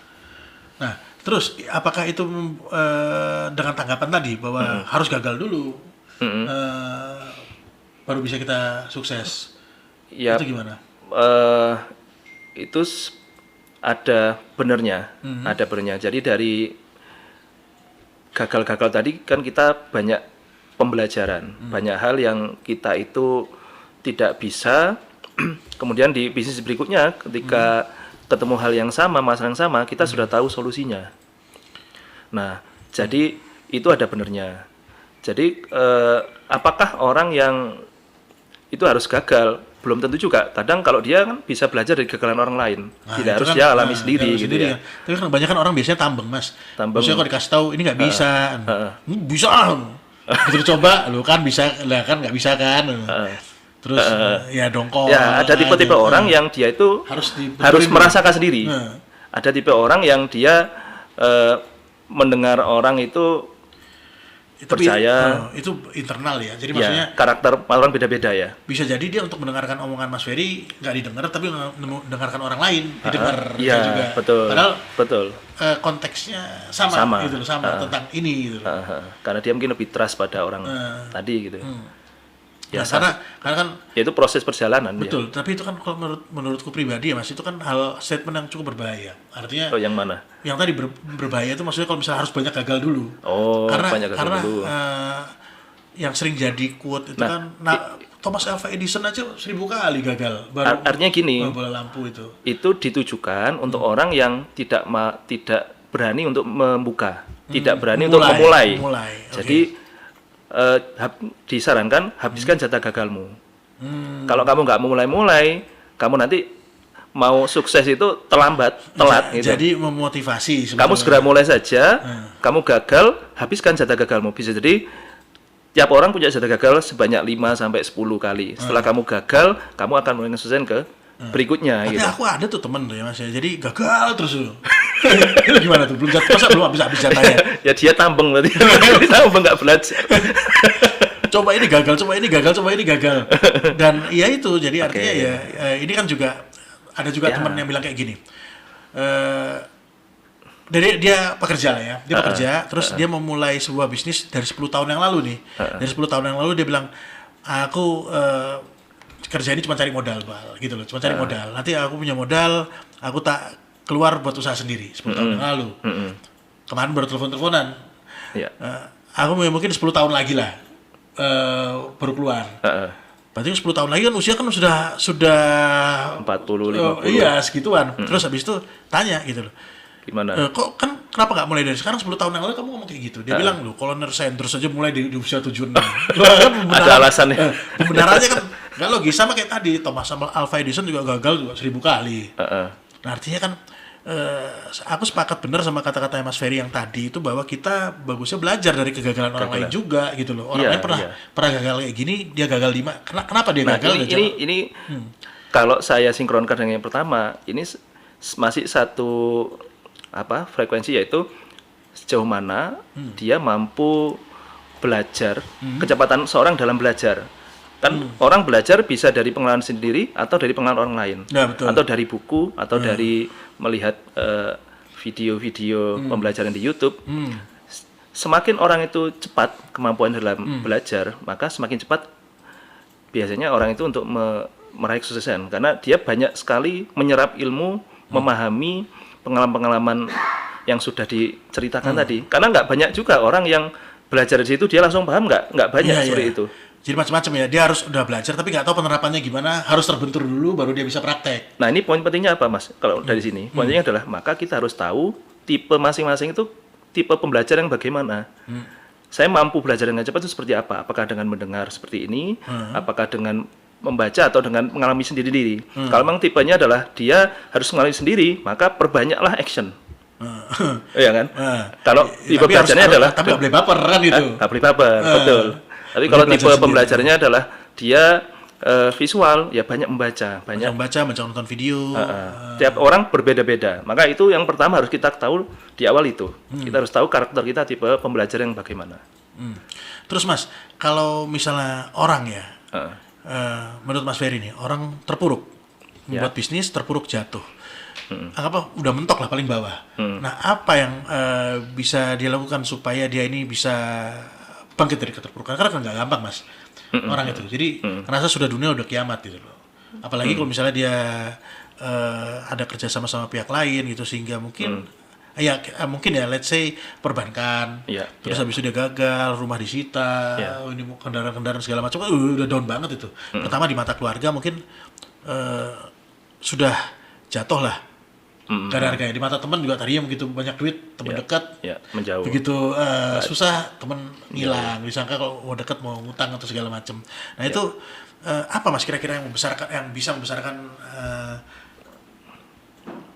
Nah, terus apakah itu dengan tanggapan tadi bahwa harus gagal dulu, baru bisa kita sukses? Ya, itu gimana? Itu ada benernya, ada benernya. Jadi dari gagal-gagal tadi kan kita banyak pembelajaran, banyak hal yang kita itu tidak bisa. Kemudian di bisnis berikutnya ketika ketemu hal yang sama, masalah yang sama, kita sudah tahu solusinya. Nah, jadi itu ada benernya. Jadi apakah orang yang itu harus gagal? Belum tentu juga. Kadang kalau dia kan bisa belajar dari kegagalan orang lain. Tidak harus dia alami sendiri gitu ya. Tapi kan kebanyakan orang biasanya tambeng, Mas. Biasanya kalau dikasih tahu ini nggak bisa. Bisa. Begitu coba, lu kan bisa, lah kan nggak bisa kan. Terus ya dongkol. Ya, ada tipe-tipe orang yang dia itu harus merasakan sendiri. Ada tipe orang yang dia mendengar orang itu percaya. Itu internal ya. Jadi maksudnya karakter orang beda-beda ya. Bisa jadi dia untuk mendengarkan omongan Mas Ferry nggak didengar, tapi mendengarkan orang lain didengar juga. Betul. Padahal konteksnya sama gitu loh, sama tentang ini gitu loh. Karena dia mungkin lebih trust pada orang tadi gitu. Nah, biasa. karena kan Yaitu proses perjalanan ya. betul, tapi itu kan kalau menurutku pribadi ya Mas, itu kan hal statement yang cukup berbahaya. Artinya Oh, yang mana? yang tadi berbahaya itu maksudnya kalau misalnya harus banyak gagal dulu. Oh, Karena banyak gagal dulu. yang sering jadi quote itu kan Thomas Alva Edison aja 1000 kali gagal baru Artinya gini, bola lampu itu. itu ditujukan untuk orang yang tidak berani untuk membuka, tidak berani untuk memulai. Oke. Jadi disarankan habiskan jatah gagalmu. Kalau kamu nggak mulai-mulai, kamu nanti mau sukses itu telat gitu. Jadi memotivasi sebetulnya. Kamu segera mulai saja, kamu gagal, habiskan jatah gagalmu. Bisa jadi tiap orang punya jatah gagal sebanyak 5 sampai 10 kali. Setelah kamu gagal, kamu akan mulai ngeselesaikan ke berikutnya Tapi gitu. aku ada tuh temen tuh ya Mas ya. Jadi gagal terus tuh. Itu gimana tuh? Masa belum habis jatahnya? Ya dia tambeng berarti. Dia tambeng nggak belajar. Coba ini gagal, coba ini gagal, coba ini gagal. Dan ya itu, jadi artinya ya ini kan juga ada juga teman yang bilang kayak gini. Dari dia pekerja lah ya, dia pekerja, terus dia memulai sebuah bisnis dari 10 tahun yang lalu nih. Dari 10 tahun yang lalu dia bilang, aku kerja ini cuma cari modal, Bal, gitu loh, cuma cari modal. Nanti aku punya modal, aku tak keluar buat usaha sendiri 10 tahun yang lalu. Kemarin baru telepon-teleponan. Ya. Aku mungkin 10 tahun lagi lah baru keluar. Berarti 10 tahun lagi kan usia kan sudah 40, 50. iya segituan. Terus habis itu tanya gitu loh. Gimana? Kok kan kenapa nggak mulai dari sekarang 10 tahun yang lalu kamu ngomong kayak gitu? Dia bilang loh, Colonel Sanders aja mulai di usia 76. Ada alasannya. Pembenarannya kan nggak logis, sama kayak tadi Thomas Alva Edison juga gagal juga 1000 kali. Nah, artinya kan aku sepakat benar sama kata-kata Mas Ferry yang tadi itu, bahwa kita bagusnya belajar dari kegagalan orang lain juga gitu loh. Orang lain pernah gagal kayak gini, dia gagal 5. Kenapa dia gagal? Ini kalau saya sinkronkan dengan yang pertama, ini masih satu frekuensi, yaitu sejauh mana dia mampu belajar, kecepatan seorang dalam belajar. Kan orang belajar bisa dari pengalaman sendiri atau dari pengalaman orang lain, atau dari buku, atau dari melihat video-video pembelajaran di YouTube. Semakin orang itu cepat kemampuan dalam belajar, maka semakin cepat biasanya orang itu untuk meraih kesuksesan, karena dia banyak sekali menyerap ilmu, memahami pengalaman-pengalaman yang sudah diceritakan tadi. Karena nggak banyak juga orang yang belajar di situ dia langsung paham, nggak banyak seperti itu. Jadi macam-macam ya, dia harus udah belajar tapi nggak tahu penerapannya gimana, harus terbentur dulu baru dia bisa praktek. Nah, ini poin pentingnya apa, Mas? Kalau dari sini, poin pentingnya adalah maka kita harus tahu tipe masing-masing itu tipe pembelajar yang bagaimana. Saya mampu belajar dengan cepat itu seperti apa? Apakah dengan mendengar seperti ini? Apakah dengan membaca atau dengan mengalami sendiri-sendiri? Kalau memang tipenya adalah dia harus mengalami sendiri, maka perbanyaklah action. Iya kan? Kalau tipe belajarnya adalah tapi nggak boleh baper kan itu. Nggak boleh baper, betul. Tapi kalau tipe pembelajarnya adalah dia visual, ya banyak membaca, banyak nonton video. Tiap orang berbeda-beda. Maka itu yang pertama harus kita tahu di awal itu. Kita harus tahu karakter kita tipe pembelajar yang bagaimana. Terus Mas, kalau misalnya orang ya, menurut Mas Ferry nih, orang terpuruk membuat bisnis, terpuruk jatuh. Apa udah mentok lah paling bawah. Nah, apa yang bisa dia lakukan supaya dia ini bisa bangkit dari keterpurukan? Karena kan nggak gampang Mas, orang itu. Jadi ngerasa sudah dunia udah kiamat gitu loh. Apalagi kalau misalnya dia ada kerja sama pihak lain gitu, sehingga mungkin mungkin ya let's say perbankan, terus habis itu dia gagal, rumah disita, ini kendaraan segala macam, udah down banget itu. Pertama di mata keluarga mungkin sudah jatuh lah. Harganya di mata teman juga, tadinya begitu banyak duit, teman dekat menjauh. Begitu susah teman hilang, disangka kalau mau dekat mau ngutang atau segala macam. Nah itu apa Mas kira-kira yang bisa membesarkan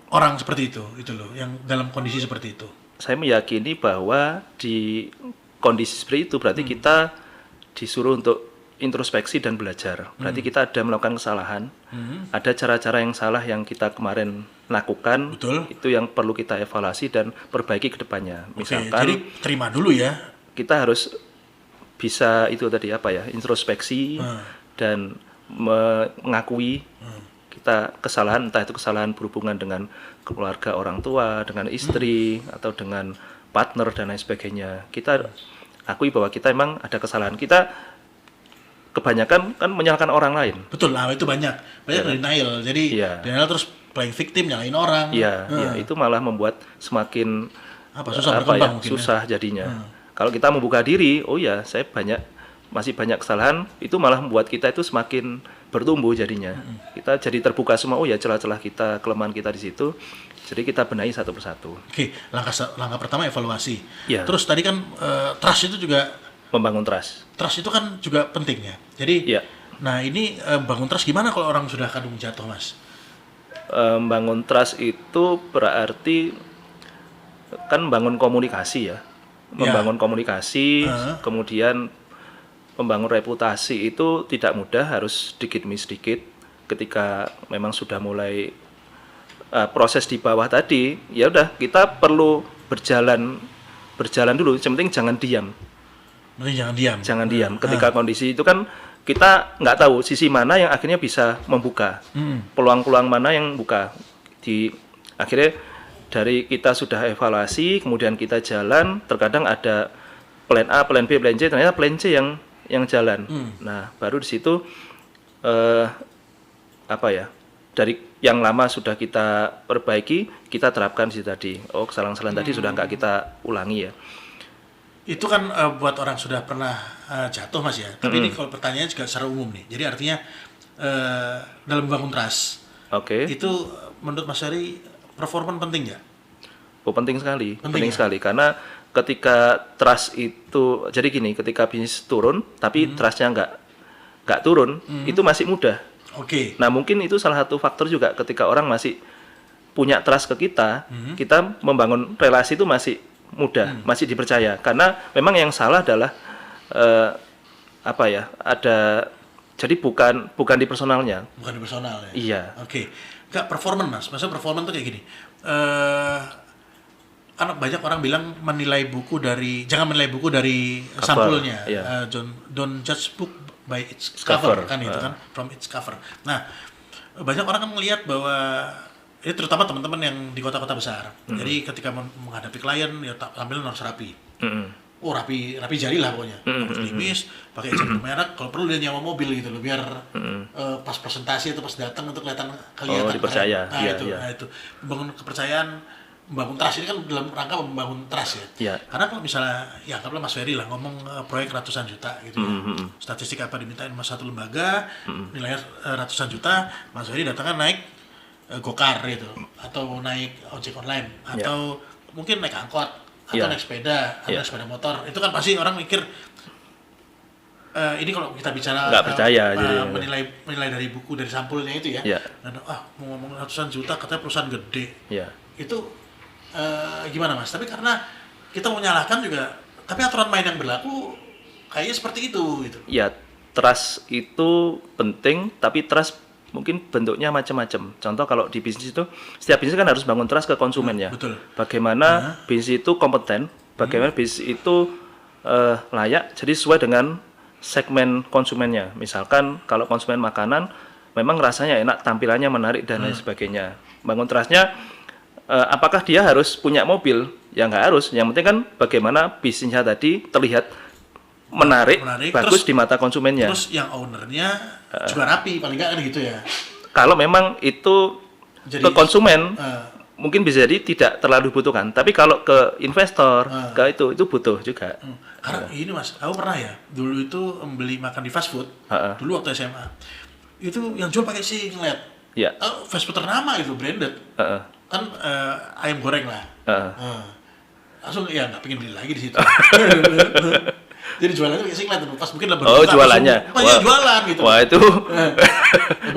orang seperti itu loh, yang dalam kondisi seperti itu? Saya meyakini bahwa di kondisi seperti itu berarti kita disuruh untuk introspeksi dan belajar. Berarti kita ada melakukan kesalahan, ada cara-cara yang salah yang kita kemarin lakukan. Betul. Itu yang perlu kita evaluasi dan perbaiki ke depannya. Misalkan, jadi terima dulu ya. Kita harus bisa itu tadi introspeksi dan mengakui kita kesalahan, entah itu kesalahan berhubungan dengan keluarga, orang tua, dengan istri, atau dengan partner dan lain sebagainya. Kita akui bahwa kita memang ada kesalahan. Kita kebanyakan kan menyalahkan orang lain. Betul lah, itu banyak denial. Jadi Iya. denial terus playing victim, nyalain orang. Iya, iya, itu malah membuat semakin Susah berkembang mungkin. susah jadinya. Kalau kita membuka diri, oh ya, saya masih banyak kesalahan, itu malah membuat kita itu semakin bertumbuh jadinya. Kita jadi terbuka semua, oh ya, celah-celah kita, kelemahan kita di situ. Jadi kita benahi satu persatu. Oke, langkah pertama evaluasi. Iya. Terus tadi kan trust itu juga, Membangun trust. trust itu kan juga penting ya. Jadi, Iya. nah ini bangun trust gimana kalau orang sudah kadung jatuh, Mas? Membangun trust itu berarti kan membangun komunikasi ya. Membangun komunikasi, kemudian membangun reputasi itu tidak mudah, harus sedikit demi sedikit. Ketika memang sudah mulai proses di bawah tadi, ya udah kita perlu berjalan dulu. Yang penting jangan diam. Mending jangan diam. Jangan diam. Ketika kondisi itu kan kita nggak tahu sisi mana yang akhirnya bisa membuka, peluang-peluang mana yang buka. Akhirnya dari kita sudah evaluasi, kemudian kita jalan, terkadang ada plan A, plan B, plan C, ternyata plan C yang jalan. Nah, baru di situ dari yang lama sudah kita perbaiki, kita terapkan di situ tadi. Oh, kesalahan-kesalahan tadi sudah nggak kita ulangi ya. Itu kan buat orang sudah pernah jatuh, Mas ya. Tapi ini kalau pertanyaannya juga secara umum nih. Jadi artinya dalam membangun trust, itu menurut Mas Ferry performan penting nggak? Oh, penting sekali. Penting ya? sekali karena ketika trust itu, jadi gini, ketika bisnis turun tapi trustnya nggak turun, itu masih mudah. Nah, mungkin itu salah satu faktor juga ketika orang masih punya trust ke kita, kita membangun relasi itu masih mudah, masih dipercaya. Karena memang yang salah adalah jadi bukan di personalnya. Bukan di personal ya? Iya. Nggak performan, Mas. Maksudnya performan tuh kayak gini. Kan banyak orang bilang jangan menilai buku dari sampulnya. Iya. Don't judge book by its cover. Kan itu kan, from its cover. Nah, banyak orang kan melihat bahwa ini terutama teman-teman yang di kota-kota besar. Jadi ketika menghadapi klien ya tampil harus rapi. Oh, rapi jari lah pokoknya. Optimis, pakai jam merek, kalau perlu dia nyawa mobil gitu loh biar pas presentasi atau pas datang untuk kelihatan dipercaya. Nah, itu membangun kepercayaan, membangun trust ini kan dalam rangka membangun trust ya. Karena kalau misalnya ya anggaplah Mas Ferry lah ngomong proyek ratusan juta gitu ya. Statistik apa dimintain Mas satu lembaga, nilainya ratusan juta, Mas Ferry datangnya naik gokar gitu, atau naik ojek online, atau mungkin naik angkot, atau naik sepeda, atau naik sepeda motor. Itu kan pasti orang mikir ini kalau kita bicara nggak percaya menilai dari buku, dari sampulnya itu ya. Mau ngomong ratusan juta katanya perusahaan gede. Itu gimana, Mas? Tapi karena kita menyalahkan juga, tapi aturan main yang berlaku kayaknya seperti itu gitu. Ya, trust itu penting, tapi trust mungkin bentuknya macam-macam. Contoh kalau di bisnis itu, setiap bisnis kan harus bangun trust ke konsumen ya. Betul. Bagaimana bisnis itu kompeten, bagaimana bisnis itu layak, jadi sesuai dengan segmen konsumennya. Misalkan kalau konsumen makanan, memang rasanya enak, tampilannya menarik dan lain sebagainya. Bangun trustnya, apakah dia harus punya mobil? Ya nggak harus. Yang penting kan bagaimana bisnisnya tadi terlihat menarik, bagus terus, di mata konsumennya. Terus yang ownernya juga rapi, paling nggak kan gitu ya. Kalau memang itu jadi, ke konsumen mungkin bisa jadi tidak terlalu butuhkan, tapi kalau ke investor, ke itu butuh juga. Karena ini, Mas, aku pernah ya, dulu itu beli makan di fast food, dulu waktu SMA, itu yang jual pakai singlet. Fast food ternama itu, branded. Kan ayam goreng lah. Langsung ya nggak pengen beli lagi di situ. Jadi jualannya pakai singlet tuh, pas mungkin lah jualannya. Jualan gitu. Wah, itu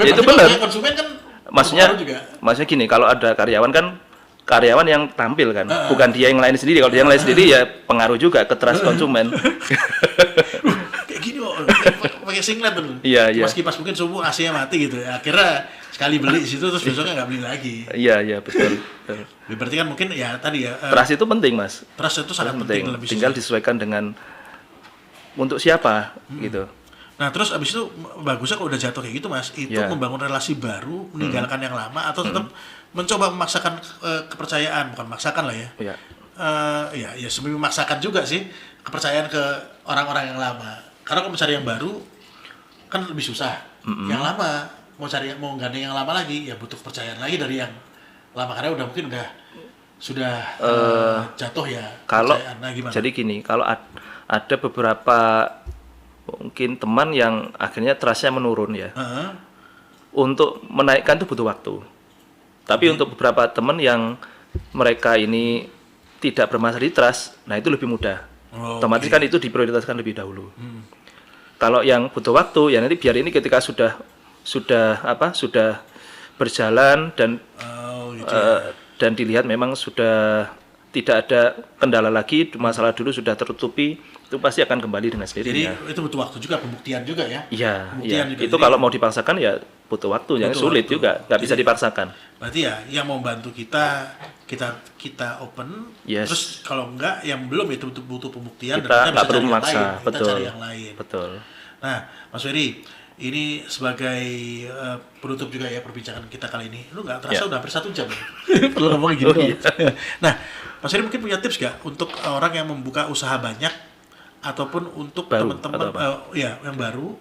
itu benar. Konsumen kan maksudnya gini, kalau ada karyawan yang tampil kan, bukan dia yang lain sendiri. Kalau dia yang lain sendiri ya pengaruh juga ke trust konsumen. Kayak gini kok, pakai singlet tuh. Iya. Pas kipas mungkin subuh AC-nya mati gitu. Akhirnya sekali beli di situ terus besoknya nggak beli lagi. Iya, betul. Berarti kan mungkin ya tadi ya. Trust itu penting, Mas. Trust itu sangat penting. Tinggal disesuaikan dengan untuk siapa gitu. Nah, terus abis itu bagusnya kalau udah jatuh kayak gitu, Mas, itu membangun relasi baru, meninggalkan yang lama, atau tetap mencoba memaksakan kepercayaan, bukan memaksakan lah ya. Ya sebenarnya memaksakan juga sih kepercayaan ke orang-orang yang lama. Karena kalau mencari yang baru kan lebih susah. Yang lama mau gandeng yang lama lagi ya butuh kepercayaan lagi dari yang lama karena mungkin sudah jatuh ya Kalau kepercayaan. Nah, gimana? jadi gini, kalau ada beberapa mungkin teman yang akhirnya trust-nya menurun ya. Untuk menaikkan itu butuh waktu. Tapi untuk beberapa teman yang mereka ini tidak bermasalah di trust, nah itu lebih mudah. Otomatis kan itu diprioritaskan lebih dahulu. Kalau yang butuh waktu, ya nanti biar ini ketika sudah berjalan dan dan dilihat memang sudah tidak ada kendala lagi, masalah dulu sudah tertutupi, itu pasti akan kembali dengan sendirinya. Jadi itu butuh waktu juga, pembuktian juga ya? Iya, Juga. Itu kalau mau dipaksakan ya butuh waktu, yang sulit waktu. juga, nggak bisa dipaksakan. Berarti ya yang mau bantu kita open, terus kalau enggak yang belum itu butuh pembuktian Kita nggak perlu memaksa, kita betul. cari yang lain. Betul. Nah, Mas Ferry, ini sebagai penutup juga ya perbincangan kita kali ini. Lu nggak terasa udah hampir 1 jam. Perlu ngomong gini. Nah, Mas Ferry mungkin punya tips nggak untuk orang yang membuka usaha banyak ataupun untuk teman-teman yang baru,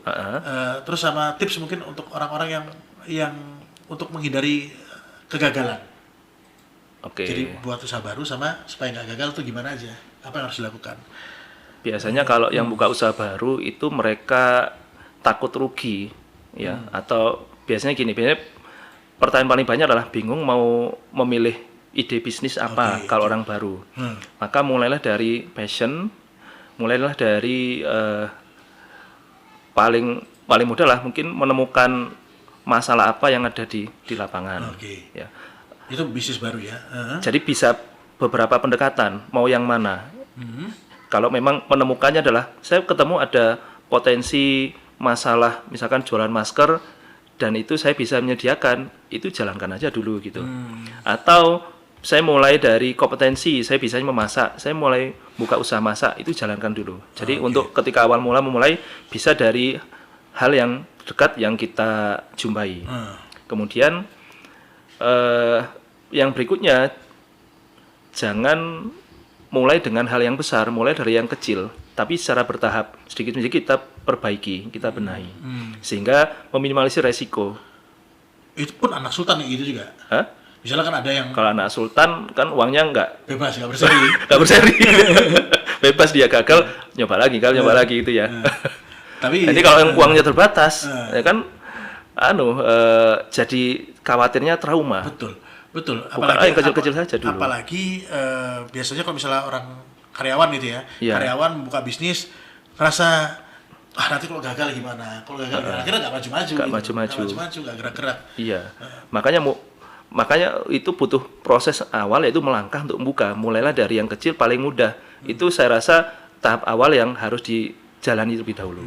terus sama tips mungkin untuk orang-orang yang untuk menghindari kegagalan. Jadi buat usaha baru sama supaya nggak gagal tuh gimana aja? Apa yang harus dilakukan? Biasanya kalau yang buka usaha baru itu mereka takut rugi, ya, atau biasanya pertanyaan paling banyak adalah bingung mau memilih ide bisnis apa kalau orang baru. Maka mulailah dari passion, mulailah dari paling mudah lah mungkin menemukan masalah apa yang ada di lapangan. Ya. Itu bisnis baru ya. Jadi bisa beberapa pendekatan, mau yang mana. Kalau memang menemukannya adalah saya ketemu ada potensi masalah misalkan jualan masker dan itu saya bisa menyediakan, itu jalankan aja dulu gitu. Atau saya mulai dari kompetensi, saya bisa memasak, saya mulai buka usaha masak, itu jalankan dulu. Jadi untuk ketika awal mula memulai bisa dari hal yang dekat yang kita jumpai. Kemudian yang berikutnya jangan mulai dengan hal yang besar, mulai dari yang kecil, tapi secara bertahap, sedikit demi sedikit kita perbaiki, kita benahi, sehingga meminimalisir resiko. Itu pun anak sultan yang gitu juga. Misalnya kan ada yang kalau anak sultan kan uangnya nggak bebas, nggak berseri, nggak berseri, bebas dia gagal nyoba lagi gitu ya. Tapi jadi kalau yang uangnya terbatas, ya kan, jadi khawatirnya trauma. Betul. Apalagi yang kecil-kecil saja dulu. Apalagi biasanya kalau misalnya orang karyawan gitu ya, karyawan buka bisnis, rasa nanti kalau gagal gimana? Kalau gagal akhirnya nggak maju-maju, nggak gerak-gerak. Iya. Makanya itu butuh proses awal yaitu melangkah untuk membuka. Mulailah dari yang kecil paling mudah. Itu saya rasa tahap awal yang harus dijalani terlebih dahulu.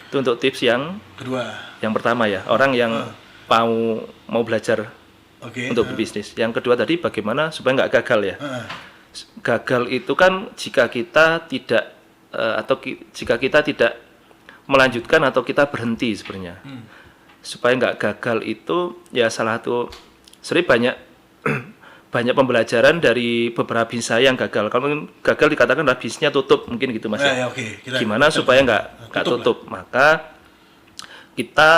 Itu untuk tips yang kedua. Yang pertama ya, orang yang mau belajar untuk berbisnis. Yang kedua tadi bagaimana supaya nggak gagal ya. Gagal itu kan jika kita tidak jika kita tidak melanjutkan atau kita berhenti sebenarnya. Supaya nggak gagal itu ya salah satu sering banyak pembelajaran dari beberapa bisnis saya yang gagal. Kalau gagal dikatakan adalah bisnisnya tutup mungkin gitu Mas. Gimana supaya nggak tutup? Maka kita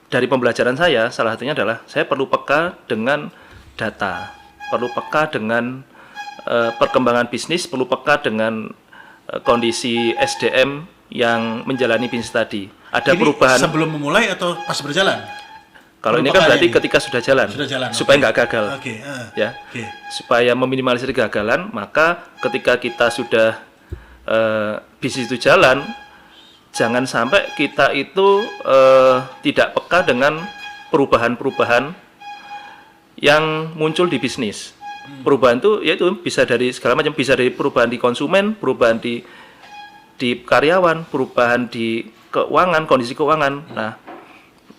dari pembelajaran saya salah satunya adalah saya perlu peka dengan data, perlu peka dengan perkembangan bisnis, perlu peka dengan kondisi SDM yang menjalani bisnis tadi. Ada perubahan sebelum memulai atau pas berjalan? Kalau ini kan berarti ketika sudah jalan supaya nggak gagal. Supaya meminimalisir kegagalan, maka ketika kita sudah bisnis itu jalan, jangan sampai kita itu tidak peka dengan perubahan-perubahan yang muncul di bisnis. Perubahan itu yaitu bisa dari segala macam, bisa dari perubahan di konsumen, perubahan di karyawan, perubahan di keuangan, kondisi keuangan. Nah,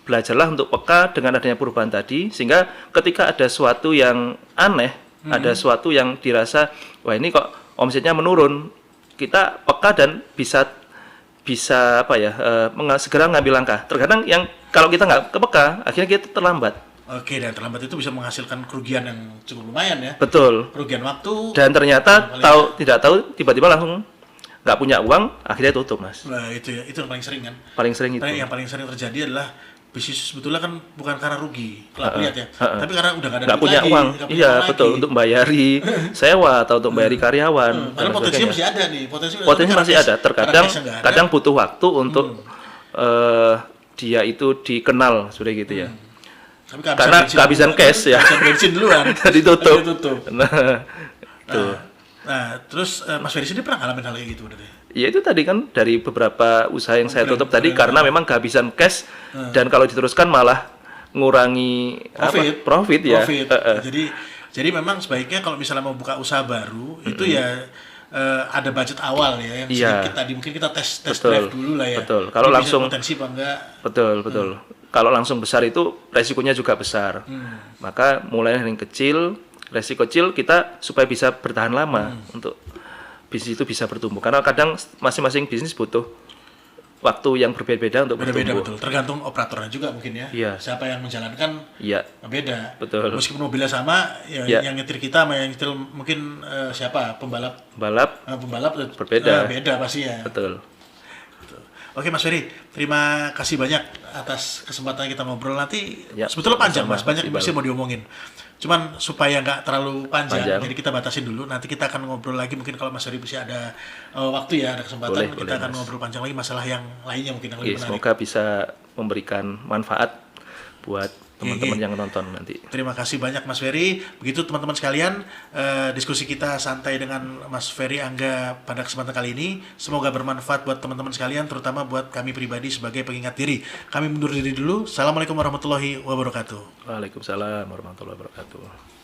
belajarlah untuk peka dengan adanya perubahan tadi, sehingga ketika ada sesuatu yang aneh, ada sesuatu yang dirasa wah ini kok omsetnya menurun, kita peka dan bisa segera ngambil langkah. Terkadang yang kalau kita nggak kepeka, akhirnya kita terlambat. Dan terlambat itu bisa menghasilkan kerugian yang cukup lumayan ya. Betul. Kerugian waktu. Dan ternyata tidak tahu tiba-tiba langsung nggak punya uang, akhirnya tutup, Mas. Nah, itu ya, itu yang paling sering kan. Paling sering itu. Yang paling sering terjadi adalah bisnis sebetulnya kan bukan karena rugi, kalau lihat ya, tapi karena udah nggak ada Nggak duit punya lagi, uang. nggak punya Iya, uang betul. lagi. Untuk bayari sewa atau untuk bayari karyawan. dan Padahal potensinya sebagainya. masih ada nih, Potensi masih ada. Terkadang kadang butuh. butuh waktu untuk dia itu dikenal, seperti gitu ya. Tapi Karena kehabisan cash ya. kehabisan bensin duluan. Jadi tutup. Nah, Tuh. nah, terus Mas Ferry sendiri pernah ngalamin hal kayak gitu berarti? Ya itu tadi kan dari beberapa usaha yang saya tutup tadi karena memang kehabisan cash dan kalau diteruskan malah ngurangi profit ya. Profit. Jadi memang sebaiknya kalau misalnya mau buka usaha baru itu ya ada budget awal ya yang sedikit tadi mungkin kita tes drive dulu lah ya. Betul. Kalau langsung potensi apa enggak? Betul. Kalau langsung besar itu resikonya juga besar. Maka mulai dari yang kecil, resiko kecil kita supaya bisa bertahan lama untuk bisnis itu bisa bertumbuh. Karena kadang masing-masing bisnis butuh waktu yang berbeda-beda untuk Beda-beda bertumbuh. betul. Tergantung operatornya juga mungkin ya. Iya. Siapa yang menjalankan Iya, beda. betul. Meskipun mobilnya sama, Iya. yang nyetir kita sama yang nyetir mungkin siapa pembalap Balap, pembalap Berbeda. Beda pasti ya. betul. Oke Mas Ferry, terima kasih banyak atas kesempatan kita ngobrol nanti. Ya, Sebetulnya panjang sama-sama, Mas, banyak Iqbal. masih mau diomongin. Cuman supaya nggak terlalu panjang, Panjang. jadi kita batasin dulu. Nanti kita akan ngobrol lagi mungkin kalau Mas Ferry masih ada waktu ya, ada kesempatan Boleh, kita akan Mas. ngobrol panjang lagi masalah yang lainnya mungkin yang Oke, lebih menarik. semoga bisa memberikan manfaat buat teman-teman yang nonton nanti. Terima kasih banyak Mas Ferry. Begitu teman-teman sekalian, diskusi kita santai dengan Mas Ferry Angga pada kesempatan kali ini. Semoga bermanfaat buat teman-teman sekalian, terutama buat kami pribadi sebagai pengingat diri. Kami mundur diri dulu. Assalamualaikum warahmatullahi wabarakatuh. Waalaikumsalam warahmatullahi wabarakatuh.